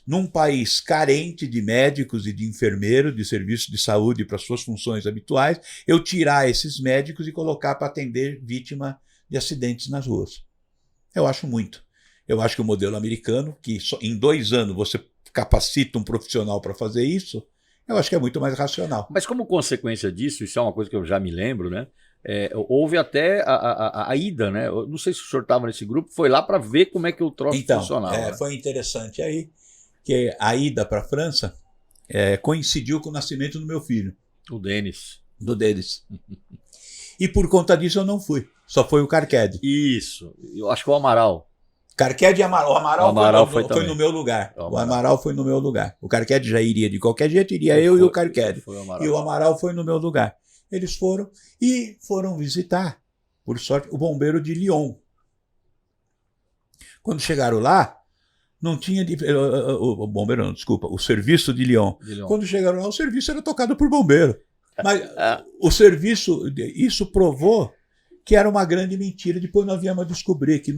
num país carente de médicos e de enfermeiros, de serviços de saúde para suas funções habituais, eu tirar esses médicos e colocar para atender vítima de acidentes nas ruas. Eu acho muito. Eu acho que o modelo americano, que em 2 anos você capacita um profissional para fazer isso, eu acho que é muito mais racional. Mas como consequência disso, isso é uma coisa que eu já me lembro, né? Houve até a ida, né? Eu não sei se o senhor estava nesse grupo, foi lá para ver como é que o troço funcionava. Né? Foi interessante aí, que a ida para a França coincidiu com o nascimento do meu filho. O Denis. Do Denis. E por conta disso eu não fui. Só foi o Carqued. Isso. Eu acho que o Amaral. Carqued e Amaral. O Amaral foi no meu lugar. O Amaral foi no meu lugar. O Carqued já iria de qualquer jeito, iria eu e o Carqued. E o Amaral foi no meu lugar. Eles foram visitar, por sorte, o bombeiro de Lyon. Quando chegaram lá, não tinha... O bombeiro não, desculpa, o serviço de Lyon. Quando chegaram lá, o serviço era tocado por bombeiro. Mas o serviço, isso provou que era uma grande mentira. Depois nós viemos a descobrir que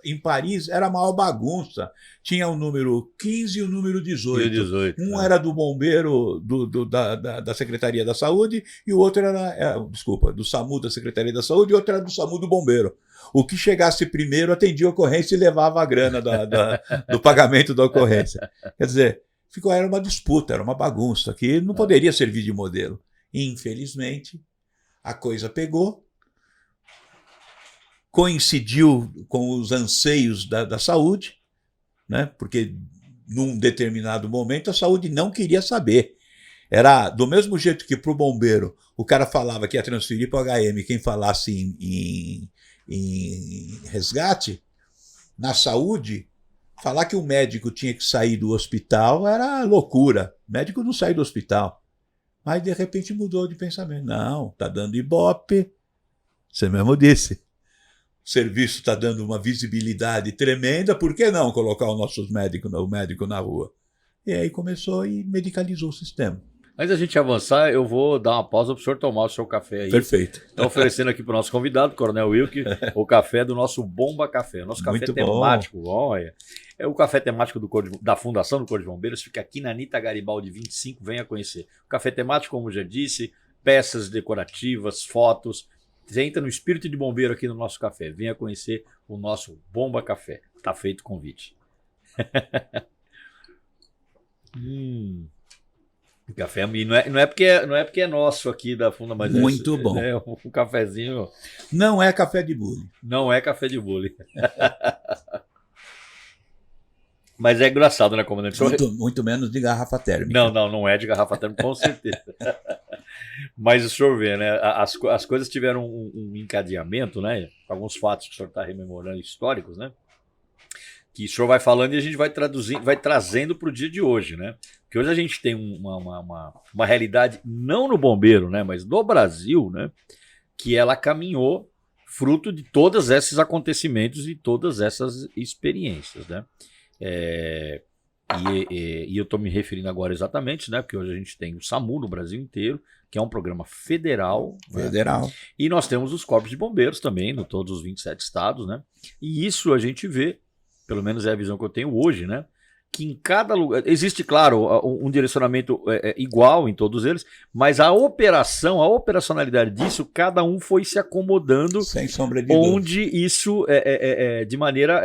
em Paris era a maior bagunça. Tinha o número 15 e o número 18. Era do bombeiro da Secretaria da Saúde e o outro era, do SAMU da Secretaria da Saúde e o outro era do SAMU do bombeiro. O que chegasse primeiro atendia a ocorrência e levava a grana do pagamento da ocorrência. Quer dizer, era uma disputa, era uma bagunça, que não poderia servir de modelo. Infelizmente, a coisa pegou, coincidiu com os anseios da saúde, né? Porque num determinado momento a saúde não queria saber. Era do mesmo jeito que para o bombeiro o cara falava que ia transferir para o HM quem falasse em resgate, na saúde, falar que o médico tinha que sair do hospital era loucura. O médico não sai do hospital. Mas de repente mudou de pensamento. Não, está dando Ibope. Você mesmo disse. O serviço está dando uma visibilidade tremenda, por que não colocar o médico na rua? E aí começou e medicalizou o sistema. Antes da gente avançar, eu vou dar uma pausa para o senhor tomar o seu café aí. Perfeito. Estou oferecendo aqui para o nosso convidado, Coronel Wilke, o café do nosso Bomba Café. Nosso café Muito temático, olha. É o café temático da Fundação do Corpo de Bombeiros, fica aqui na Anita Garibaldi 25, venha conhecer. O café temático, como já disse, peças decorativas, fotos. Você entra no espírito de bombeiro aqui no nosso café. Venha conhecer o nosso Bomba Café. Está feito o convite. Café, e não é porque é nosso aqui da Funda, mas muito bom. É um cafezinho. Não é café de bule. Não é café de bule. Mas é engraçado, né, comandante? Muito menos de garrafa térmica. Não é de garrafa térmica, com certeza. Mas o senhor vê, né? As coisas tiveram um encadeamento, né? Alguns fatos que o senhor está rememorando históricos, né? Que o senhor vai falando e a gente vai trazendo para o dia de hoje, né? Porque hoje a gente tem uma realidade, não no bombeiro, né? Mas no Brasil, né? Que ela caminhou fruto de todos esses acontecimentos e todas essas experiências, né? E eu estou me referindo agora exatamente, né? Porque hoje a gente tem o SAMU no Brasil inteiro, que é um programa federal. Federal. Né? E nós temos os corpos de bombeiros também, em todos os 27 estados, né? E isso a gente vê, pelo menos é a visão que eu tenho hoje, né? Que em cada lugar existe, claro, um direcionamento igual em todos eles, mas a operacionalidade disso, cada um foi se acomodando. Sem sombra de onde dúvida. isso de maneira,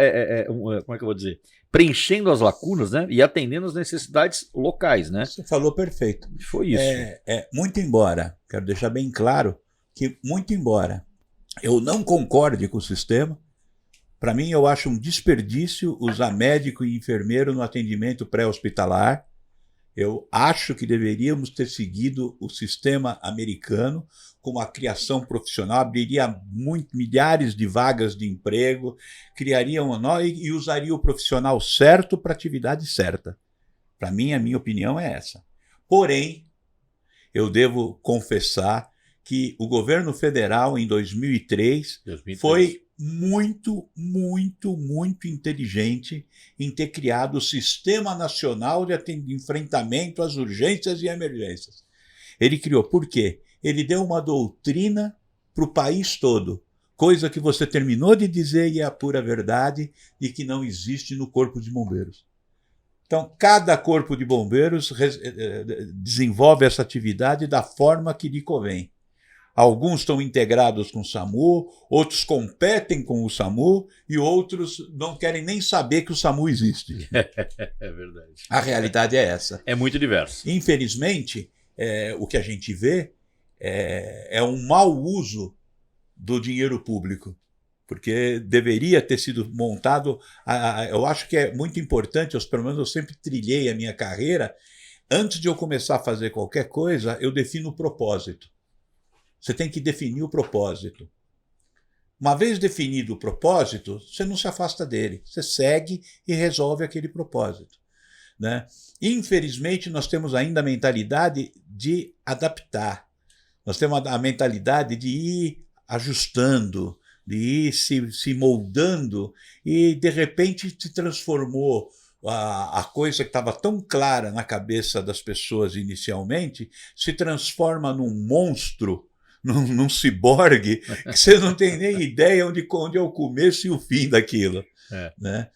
como é que eu vou dizer? Preenchendo as lacunas, né? E atendendo as necessidades locais, né? Você falou perfeito. Foi isso. Muito embora, quero deixar bem claro, que muito embora eu não concorde com o sistema, para mim, eu acho um desperdício usar médico e enfermeiro no atendimento pré-hospitalar. Eu acho que deveríamos ter seguido o sistema americano com uma criação profissional, abriria milhares de vagas de emprego, criaria e usaria o profissional certo para a atividade certa. Para mim, a minha opinião é essa. Porém, eu devo confessar que o governo federal, em 2003. Foi muito inteligente em ter criado o Sistema Nacional de Enfrentamento às Urgências e Emergências. Ele criou. Por quê? Ele deu uma doutrina para o país todo, coisa que você terminou de dizer e é a pura verdade, de que não existe no Corpo de Bombeiros. Então, cada Corpo de Bombeiros desenvolve essa atividade da forma que lhe convém. Alguns estão integrados com o SAMU, outros competem com o SAMU e outros não querem nem saber que o SAMU existe. É verdade. A realidade é essa. É muito diverso. Infelizmente, o que a gente vê é um mau uso do dinheiro público, porque deveria ter sido montado. Eu acho que é muito importante, pelo menos eu sempre trilhei a minha carreira, antes de eu começar a fazer qualquer coisa, eu defino o propósito. Você tem que definir o propósito. Uma vez definido o propósito, você não se afasta dele. Você segue e resolve aquele propósito, né? Infelizmente, nós temos ainda a mentalidade de adaptar. Nós temos a mentalidade de ir ajustando, de ir se moldando e, de repente, se transformou a coisa que estava tão clara na cabeça das pessoas inicialmente, se transforma num monstro, num ciborgue, que você não tem nem ideia onde é o começo e o fim daquilo. Né?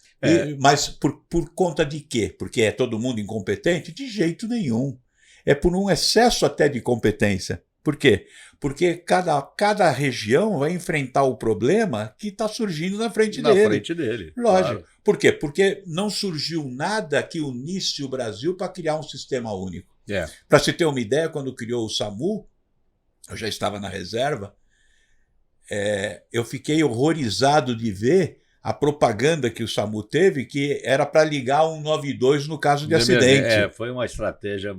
Mas por conta de quê? Porque é todo mundo incompetente? De jeito nenhum. É por um excesso até de competência. Por quê? Porque cada região vai enfrentar o problema que está surgindo na frente dele. Na frente dele. Lógico. Claro. Por quê? Porque não surgiu nada que unisse o Brasil para criar um sistema único. Para se ter uma ideia, quando criou o SAMU, eu já estava na reserva, eu fiquei horrorizado de ver a propaganda que o SAMU teve, que era para ligar 192 no caso de acidente. Foi uma estratégia.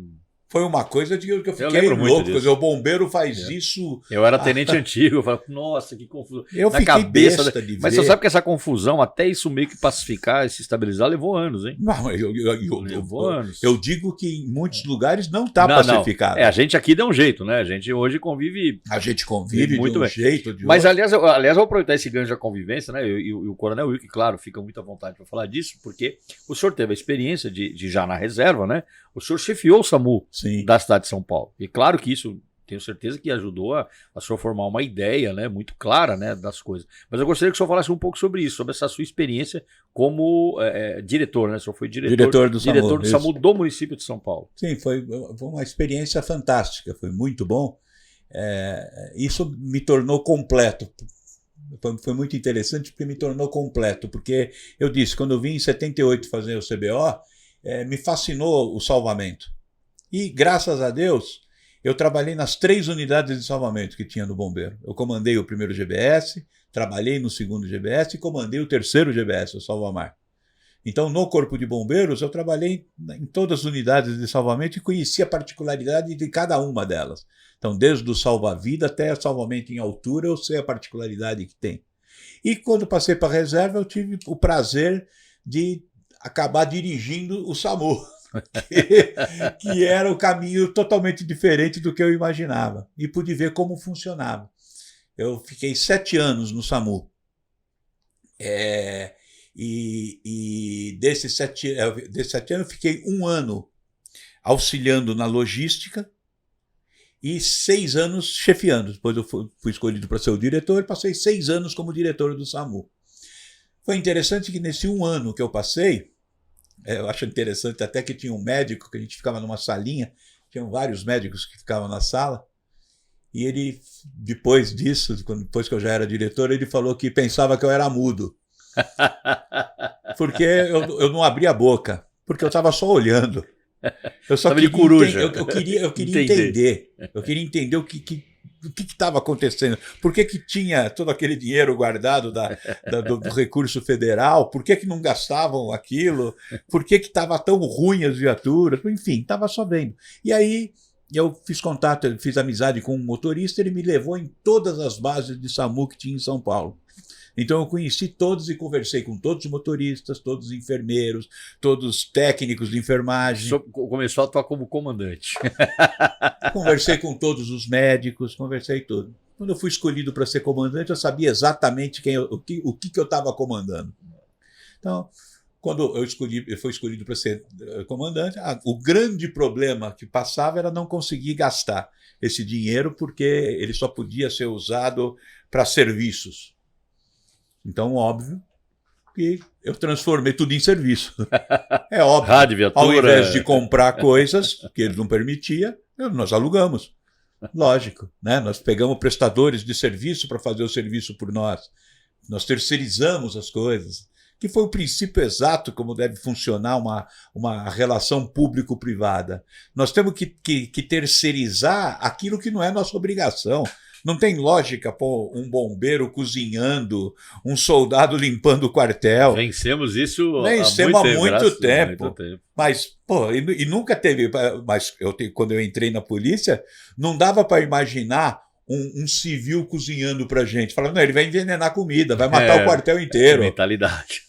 Foi uma coisa que eu fiquei louco. Quer dizer, o bombeiro faz isso. Eu era tenente antigo, eu falava, nossa, que confusão. Eu na fiquei cabeça besta de ver. Mas você sabe que essa confusão, até isso meio que pacificar e se estabilizar, levou anos, hein? Não, levou anos. Eu digo que em muitos lugares não está pacificado. A gente aqui deu um jeito, né? A gente hoje convive. A gente convive muito de um bem. jeito. De Mas, outro. aliás, eu vou aproveitar esse gancho da convivência, né? E o Coronel Wilke, claro, fica muito à vontade para falar disso, porque o senhor teve a experiência de já na reserva, né? O senhor chefiou o SAMU da cidade de São Paulo. E claro que isso, tenho certeza que ajudou a senhor formar uma ideia, né, muito clara, né, das coisas. Mas eu gostaria que o senhor falasse um pouco sobre isso, sobre essa sua experiência como diretor, né? O senhor foi diretor do SAMU do município de São Paulo. Sim, foi uma experiência fantástica, foi muito bom. Isso me tornou completo. Foi muito interessante porque me tornou completo, porque eu disse, quando eu vim em 78 fazer o CBO, me fascinou o salvamento. E, graças a Deus, eu trabalhei nas 3 unidades de salvamento que tinha no Bombeiro. Eu comandei o primeiro GBS, trabalhei no segundo GBS e comandei o terceiro GBS, o Salvamar. Então, no Corpo de Bombeiros, eu trabalhei em todas as unidades de salvamento e conheci a particularidade de cada uma delas. Então, desde o salva-vida até o salvamento em altura, eu sei a particularidade que tem. E quando passei para a reserva, eu tive o prazer de acabar dirigindo o SAMU, que era o caminho totalmente diferente do que eu imaginava. E pude ver como funcionava. Eu fiquei 7 anos no SAMU. E desses 7 anos, eu fiquei 1 ano auxiliando na logística e 6 anos chefiando. Depois eu fui escolhido para ser o diretor e passei 6 anos como diretor do SAMU. Foi interessante que nesse 1 ano que eu passei, eu acho interessante até que tinha um médico, que a gente ficava numa salinha, tinham vários médicos que ficavam na sala, e ele, depois disso, depois que eu já era diretor, ele falou que pensava que eu era mudo. Porque eu não abria a boca, porque eu estava só olhando. Eu só queria, eu queria entender. Eu queria entender o que estava acontecendo. Por que tinha todo aquele dinheiro guardado do recurso federal? Por que não gastavam aquilo? Por que estava tão ruim as viaturas? Enfim, estava só vendo. E aí eu fiz contato, fiz amizade com um motorista, ele me levou em todas as bases de SAMU que tinha em São Paulo. Então eu conheci todos e conversei com todos os motoristas, todos os enfermeiros, todos os técnicos de enfermagem. Você começou a atuar como comandante. Conversei com todos os médicos, conversei tudo. Quando eu fui escolhido para ser comandante, eu sabia exatamente o que eu estava comandando. Então, quando eu fui escolhido para ser comandante, o grande problema que passava era não conseguir gastar esse dinheiro, porque ele só podia ser usado para serviços. Então, óbvio que eu transformei tudo em serviço. É óbvio. Rádio, viatura. Ao invés de comprar coisas que eles não permitiam, nós alugamos. Lógico, né? Nós pegamos prestadores de serviço para fazer o serviço por nós. Nós terceirizamos as coisas, que foi o princípio exato como deve funcionar uma relação público-privada. Nós temos que terceirizar aquilo que não é nossa obrigação. Não tem lógica pôr um bombeiro cozinhando, um soldado limpando o quartel. Vencemos isso há muito tempo. Mas, e nunca teve. Mas quando eu entrei na polícia, não dava para imaginar um civil cozinhando pra gente. Falando, não, ele vai envenenar a comida, vai matar o quartel inteiro. Mentalidade.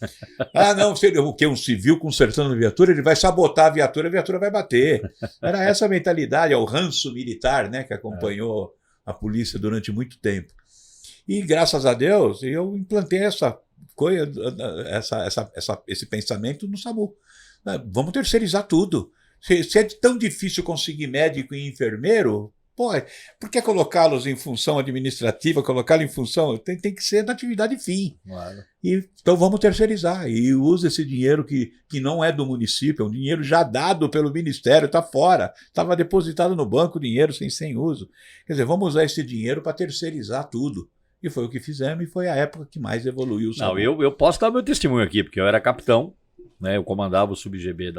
Não, o que? Um civil consertando a viatura, ele vai sabotar a viatura vai bater. Era essa a mentalidade, é o ranço militar, né, que acompanhou a polícia durante muito tempo. E, graças a Deus, eu implantei esse pensamento no SAMU. Vamos terceirizar tudo. Se é tão difícil conseguir médico e enfermeiro, por que colocá-los em função administrativa, colocá-los em função... Tem que ser da atividade fim. Claro. Então vamos terceirizar. E usa esse dinheiro que não é do município, é um dinheiro já dado pelo Ministério, está fora. Estava depositado no banco o dinheiro sem uso. Quer dizer, vamos usar esse dinheiro para terceirizar tudo. E foi o que fizemos e foi a época que mais evoluiu o SAMU. Não, eu posso dar meu testemunho aqui, porque eu era capitão, né? Eu comandava o sub-GB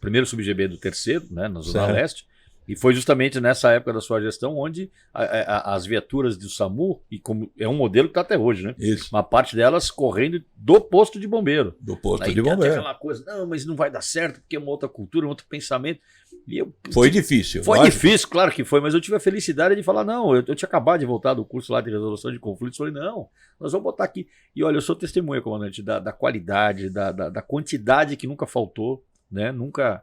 primeiro sub-GB do terceiro, né? Na Zona Leste. E foi justamente nessa época da sua gestão onde as viaturas do SAMU, e como é um modelo que está até hoje, né? Isso. Uma parte delas correndo do posto de bombeiro. Do posto Aí de tem bombeiro. aquela coisa, não, mas não vai dar certo, porque é uma outra cultura, um outro pensamento. E Foi difícil. Foi lógico. difícil, claro que foi, mas eu tive a felicidade de falar, não, eu tinha acabado de voltar do curso lá de resolução de conflitos, falei, não, nós vamos botar aqui. E olha, eu sou testemunha, comandante, da qualidade, da quantidade que nunca faltou, né? Nunca.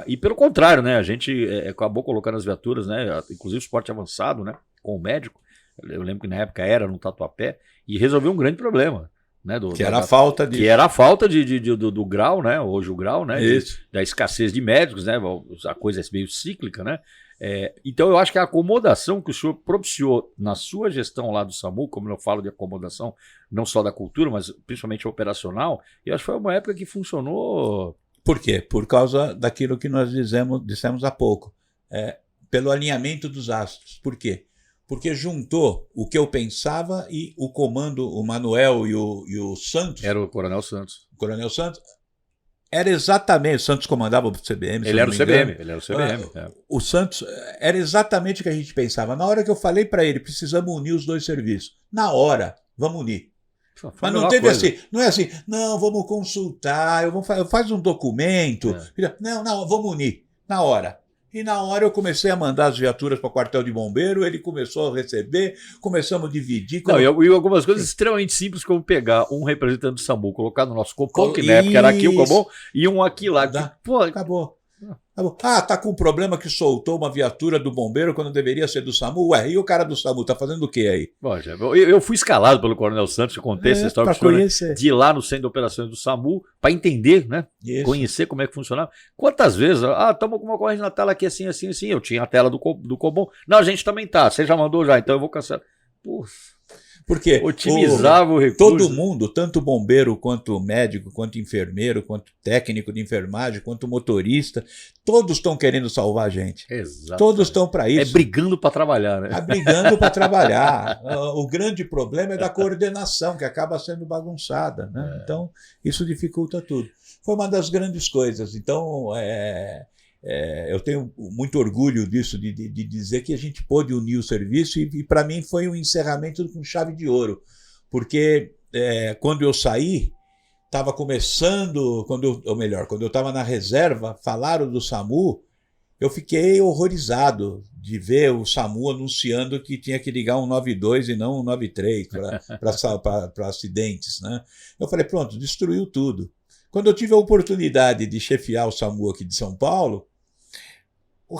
E pelo contrário, né? A gente acabou colocando as viaturas, né? Inclusive o suporte avançado, né? Com o médico. Eu lembro que na época era no Tatuapé e resolveu um grande problema, né? Que era a falta de. Que era a falta do grau, né? Hoje o grau, né? Isso. Da escassez de médicos, né? A coisa é meio cíclica, né? Então eu acho que a acomodação que o senhor propiciou na sua gestão lá do SAMU, como eu falo de acomodação, não só da cultura, mas principalmente operacional, eu acho que foi uma época que funcionou. Por quê? Por causa daquilo que nós dissemos há pouco. Pelo alinhamento dos astros. Por quê? Porque juntou o que eu pensava e o comando, o Manuel e o Santos. Era o Coronel Santos. O Coronel Santos. Era exatamente. O Santos comandava o CBM. Ele era o CBM. O Santos era exatamente o que a gente pensava. Na hora que eu falei para ele, precisamos unir os dois serviços. Na hora, vamos unir. Mas não teve assim, não é assim, não, vamos consultar, eu faz um documento. Não, vamos unir, na hora. E na hora eu comecei a mandar as viaturas para o quartel de bombeiro, ele começou a receber, começamos a dividir. Não, e algumas coisas extremamente simples, como pegar um representante do SAMU, colocar no nosso Copom, que na época era aqui o Copom, e um aqui lá. Acabou. Tá com um problema que soltou uma viatura do bombeiro quando deveria ser do SAMU. Ué, e o cara do SAMU tá fazendo o que aí? Poxa, eu fui escalado pelo Coronel Santos, eu contei essa história para o senhor, de ir lá no centro de operações do SAMU para entender, né? Isso. Conhecer como é que funcionava. Quantas vezes, estamos com uma corrente na tela aqui assim, assim, assim. Eu tinha a tela do Cobom. Não, a gente também tá. Você já mandou já, então eu vou cancelar. Puxa. Porque otimizava o recurso. Todo mundo, tanto bombeiro, quanto médico, quanto enfermeiro, quanto técnico de enfermagem, quanto motorista, todos estão querendo salvar a gente. Exato. Todos estão para isso. É brigando para trabalhar, né? Brigando para trabalhar. O grande problema é da coordenação, que acaba sendo bagunçada, né? Então, isso dificulta tudo. Foi uma das grandes coisas. Então, eu tenho muito orgulho disso, de dizer que a gente pôde unir o serviço e para mim foi um encerramento com chave de ouro, porque quando eu saí, estava começando, quando eu estava na reserva, falaram do SAMU, eu fiquei horrorizado de ver o SAMU anunciando que tinha que ligar 192 e não 193 para acidentes, né? Eu falei, pronto, destruiu tudo. Quando eu tive a oportunidade de chefiar o SAMU aqui de São Paulo,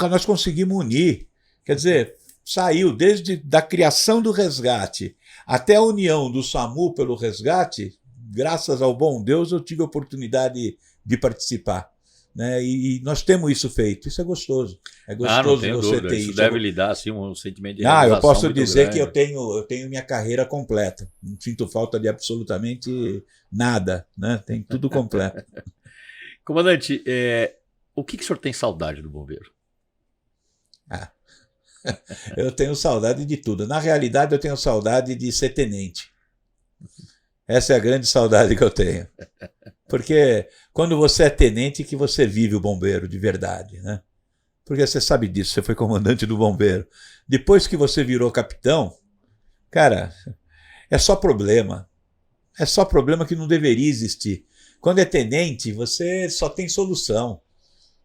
nós conseguimos unir. Quer dizer, saiu desde a criação do resgate até a união do SAMU pelo resgate, graças ao bom Deus eu tive a oportunidade de participar. Né? E nós temos isso feito. Isso é gostoso. É gostoso não você dúvida. ter isso. Isso deve lhe dar assim, um sentimento de realização. Eu posso dizer grande. Que eu tenho minha carreira completa. Não sinto falta de absolutamente nada. Né? Tem tudo completo. Comandante, o que o senhor tem saudade do bombeiro? Eu tenho saudade de tudo. Na realidade, eu tenho saudade de ser tenente. Essa é a grande saudade que eu tenho. Porque quando você é tenente que você vive o bombeiro de verdade, né? Porque você sabe disso, você foi comandante do bombeiro. Depois que você virou capitão, cara, é só problema. É só problema que não deveria existir. Quando é tenente, você só tem solução.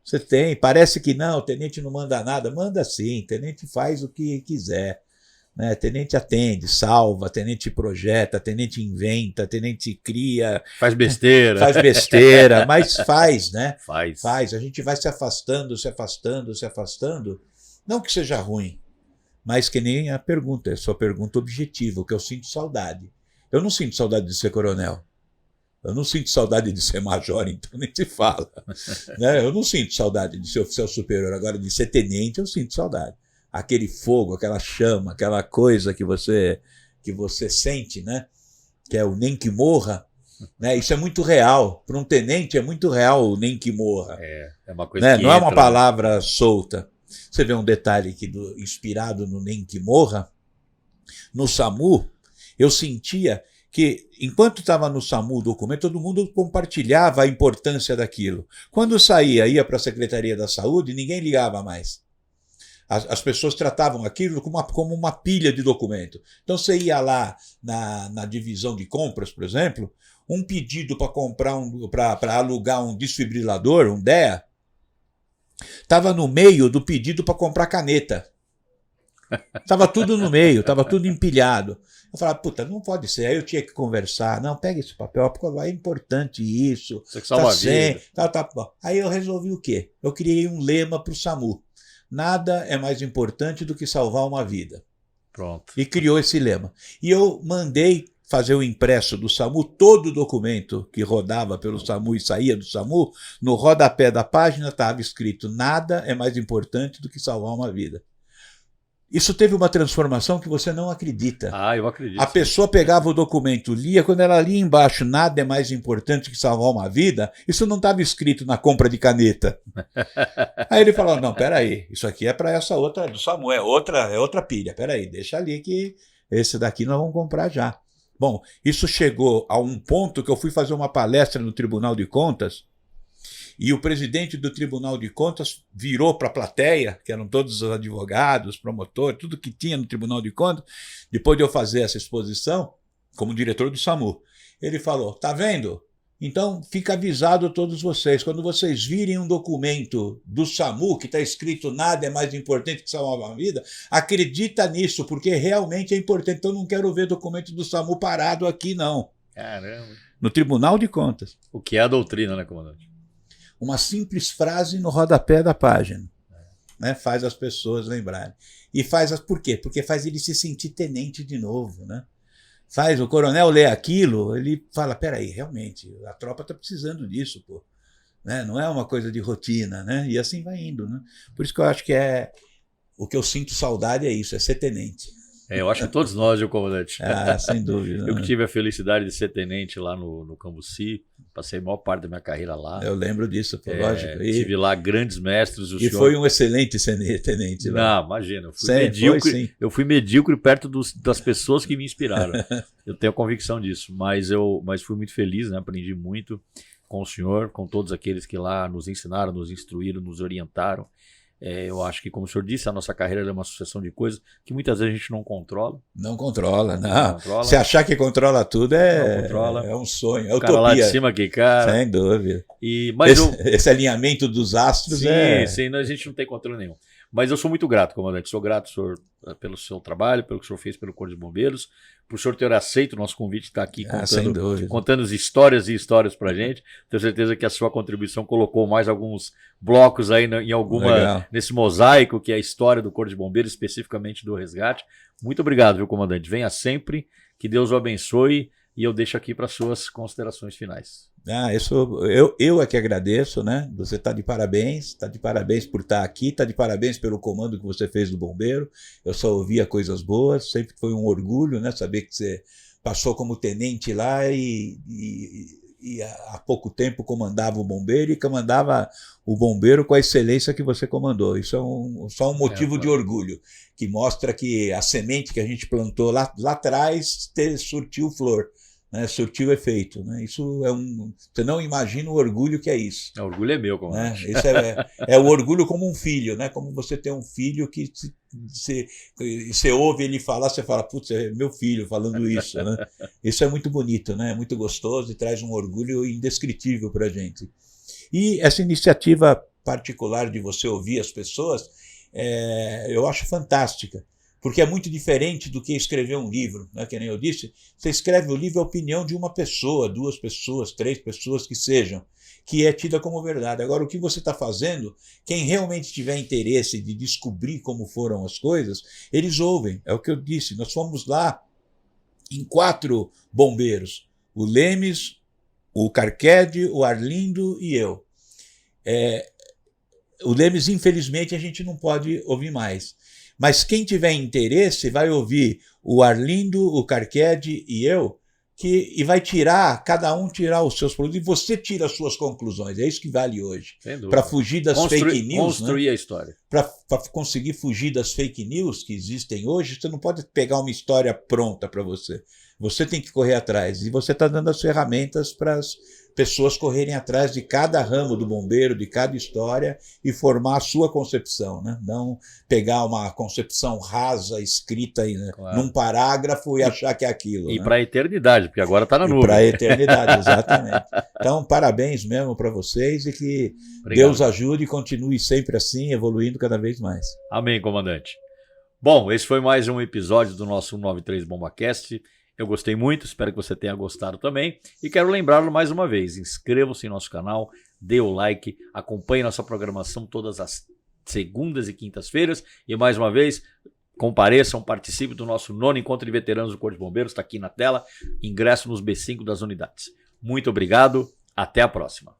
Você tem, parece que não, o tenente não manda nada. Manda sim, o tenente faz o que quiser. Né? Tenente atende, salva, tenente projeta, tenente inventa, tenente cria. Faz besteira. Faz besteira, mas faz, né? Faz. A gente vai se afastando, se afastando, se afastando. Não que seja ruim, mas que nem a pergunta, é sua pergunta objetiva, o que eu sinto saudade. Eu não sinto saudade de ser coronel. Eu não sinto saudade de ser major, então nem se fala. Né? Eu não sinto saudade de ser oficial superior. Agora, de ser tenente, eu sinto saudade. Aquele fogo, aquela chama, aquela coisa que você sente, né? Que é o nem que morra. Né? Isso é muito real. Para um tenente é muito real o nem que morra. É uma coisa né? que não entra, é uma palavra solta. Você vê um detalhe inspirado no nem que morra, no SAMU, eu sentia que, enquanto estava no SAMU o documento, todo mundo compartilhava a importância daquilo. Quando saía, ia para a Secretaria da Saúde, ninguém ligava mais. As pessoas tratavam aquilo como uma pilha de documento. Então você ia lá na divisão de compras, por exemplo, um pedido para comprar para alugar um desfibrilador, um DEA, estava no meio do pedido para comprar caneta. Estava tudo no meio, estava tudo empilhado. Eu falava, puta, não pode ser. Aí eu tinha que conversar. Não, pega esse papel, porque é importante isso. Você que salva a vida. Tá. Aí eu resolvi o quê? Eu criei um lema para o SAMU. Nada é mais importante do que salvar uma vida. Pronto. E criou esse lema. E eu mandei fazer o impresso do SAMU, todo o documento que rodava pelo SAMU e saía do SAMU, no rodapé da página estava escrito: nada é mais importante do que salvar uma vida. Isso teve uma transformação que você não acredita. Ah, eu acredito. A pessoa pegava o documento, lia, quando ela lia embaixo, nada é mais importante que salvar uma vida, isso não estava escrito na compra de caneta. Aí ele falou, não, peraí, isso aqui é para essa outra, do SAMU, é outra pilha, peraí, deixa ali que esse daqui nós vamos comprar já. Bom, isso chegou a um ponto que eu fui fazer uma palestra no Tribunal de Contas, e o presidente do Tribunal de Contas virou para a plateia, que eram todos os advogados, promotores, tudo que tinha no Tribunal de Contas, depois de eu fazer essa exposição, como diretor do SAMU. Ele falou, tá vendo? Então fica avisado todos vocês, quando vocês virem um documento do SAMU que está escrito nada é mais importante que salvar uma vida, acredita nisso, porque realmente é importante. Então não quero ver documento do SAMU parado aqui, não. Caramba. No Tribunal de Contas. O que é a doutrina, né, comandante? Uma simples frase no rodapé da página, né? Faz as pessoas lembrarem. E por quê? Porque faz ele se sentir tenente de novo, né? Faz o coronel ler aquilo, ele fala, peraí, realmente, a tropa está precisando disso, pô. Né? Não é uma coisa de rotina, né? E assim vai indo, né? Por isso que eu acho que o que eu sinto saudade é isso, é ser tenente. Eu acho que todos nós, viu, comandante? Ah, sem dúvida. Eu que tive a felicidade de ser tenente lá no Cambuci, passei a maior parte da minha carreira lá. Eu lembro disso, lógico. Tive lá grandes mestres. E foi um excelente tenente lá. Não, imagina, eu fui medíocre perto das pessoas que me inspiraram. Eu tenho a convicção disso, mas fui muito feliz, né? Aprendi muito com o senhor, com todos aqueles que lá nos ensinaram, nos instruíram, nos orientaram. Eu acho que, como o senhor disse, a nossa carreira é uma sucessão de coisas que muitas vezes a gente não controla. Não controla, não. Se achar que controla tudo é um sonho, é utopia. O cara lá de cima que cara. Sem dúvida. Esse alinhamento dos astros Sim, a gente não tem controle nenhum. Mas eu sou muito grato, comandante. Sou grato, senhor, pelo seu trabalho, pelo que o senhor fez pelo Corpo de Bombeiros, por o senhor ter aceito o nosso convite de estar aqui contando as histórias e histórias pra gente. Tenho certeza que a sua contribuição colocou mais alguns blocos aí nesse mosaico que é a história do Corpo de Bombeiros, especificamente do resgate. Muito obrigado, viu, comandante? Venha sempre, que Deus o abençoe, e eu deixo aqui para suas considerações finais. Eu é que agradeço, né? Você está de parabéns por estar aqui, está de parabéns pelo comando que você fez do bombeiro. Eu só ouvia coisas boas, sempre foi um orgulho, né? Saber que você passou como tenente lá e há pouco tempo comandava o bombeiro e comandava o bombeiro com a excelência que você comandou. Isso é só um motivo de orgulho, que mostra que a semente que a gente plantou lá atrás surtiu flor. Né, surtiu efeito, né? Isso você não imagina o orgulho que é isso. O orgulho é meu, comandante. Né? Isso é o orgulho como um filho, né? Como você tem um filho que você ouve ele falar, você fala, putz, é meu filho falando isso, né? Isso é muito bonito, né? É muito gostoso e traz um orgulho indescritível para a gente. E essa iniciativa particular de você ouvir as pessoas, eu acho fantástica. Porque é muito diferente do que escrever um livro, né? Que nem eu disse, você escreve o livro a opinião de uma pessoa, 2 pessoas, 3 pessoas que sejam, que é tida como verdade. Agora, o que você está fazendo, quem realmente tiver interesse de descobrir como foram as coisas, eles ouvem. É o que eu disse, nós fomos lá em 4 bombeiros, o Lemes, o Carquede, o Arlindo e eu. O Lemes, infelizmente, a gente não pode ouvir mais. Mas quem tiver interesse vai ouvir o Arlindo, o Carquede e eu, e vai tirar, cada um tirar os seus produtos, e você tira as suas conclusões. É isso que vale hoje. Para fugir das fake news. Construir, né? A história. Para conseguir fugir das fake news que existem hoje, você não pode pegar uma história pronta para você. Você tem que correr atrás. E você está dando as ferramentas para as pessoas correrem atrás de cada ramo do bombeiro, de cada história, e formar a sua concepção, né? Não pegar uma concepção rasa, escrita aí, né? Claro. Num parágrafo e achar que é aquilo. E né? para a eternidade, porque agora está na nuvem. Para a eternidade, exatamente. Então, parabéns mesmo para vocês e que Obrigado. Deus ajude e continue sempre assim, evoluindo cada vez mais. Amém, comandante. Bom, esse foi mais um episódio do nosso 193 BombaCast. Eu gostei muito, espero que você tenha gostado também. E quero lembrá-lo mais uma vez, inscreva-se em nosso canal, dê o like, acompanhe nossa programação todas as segundas e quintas-feiras. E mais uma vez, compareçam, participem do nosso 9º Encontro de Veteranos do Corpo de Bombeiros, está aqui na tela, ingresso nos B5 das unidades. Muito obrigado, até a próxima.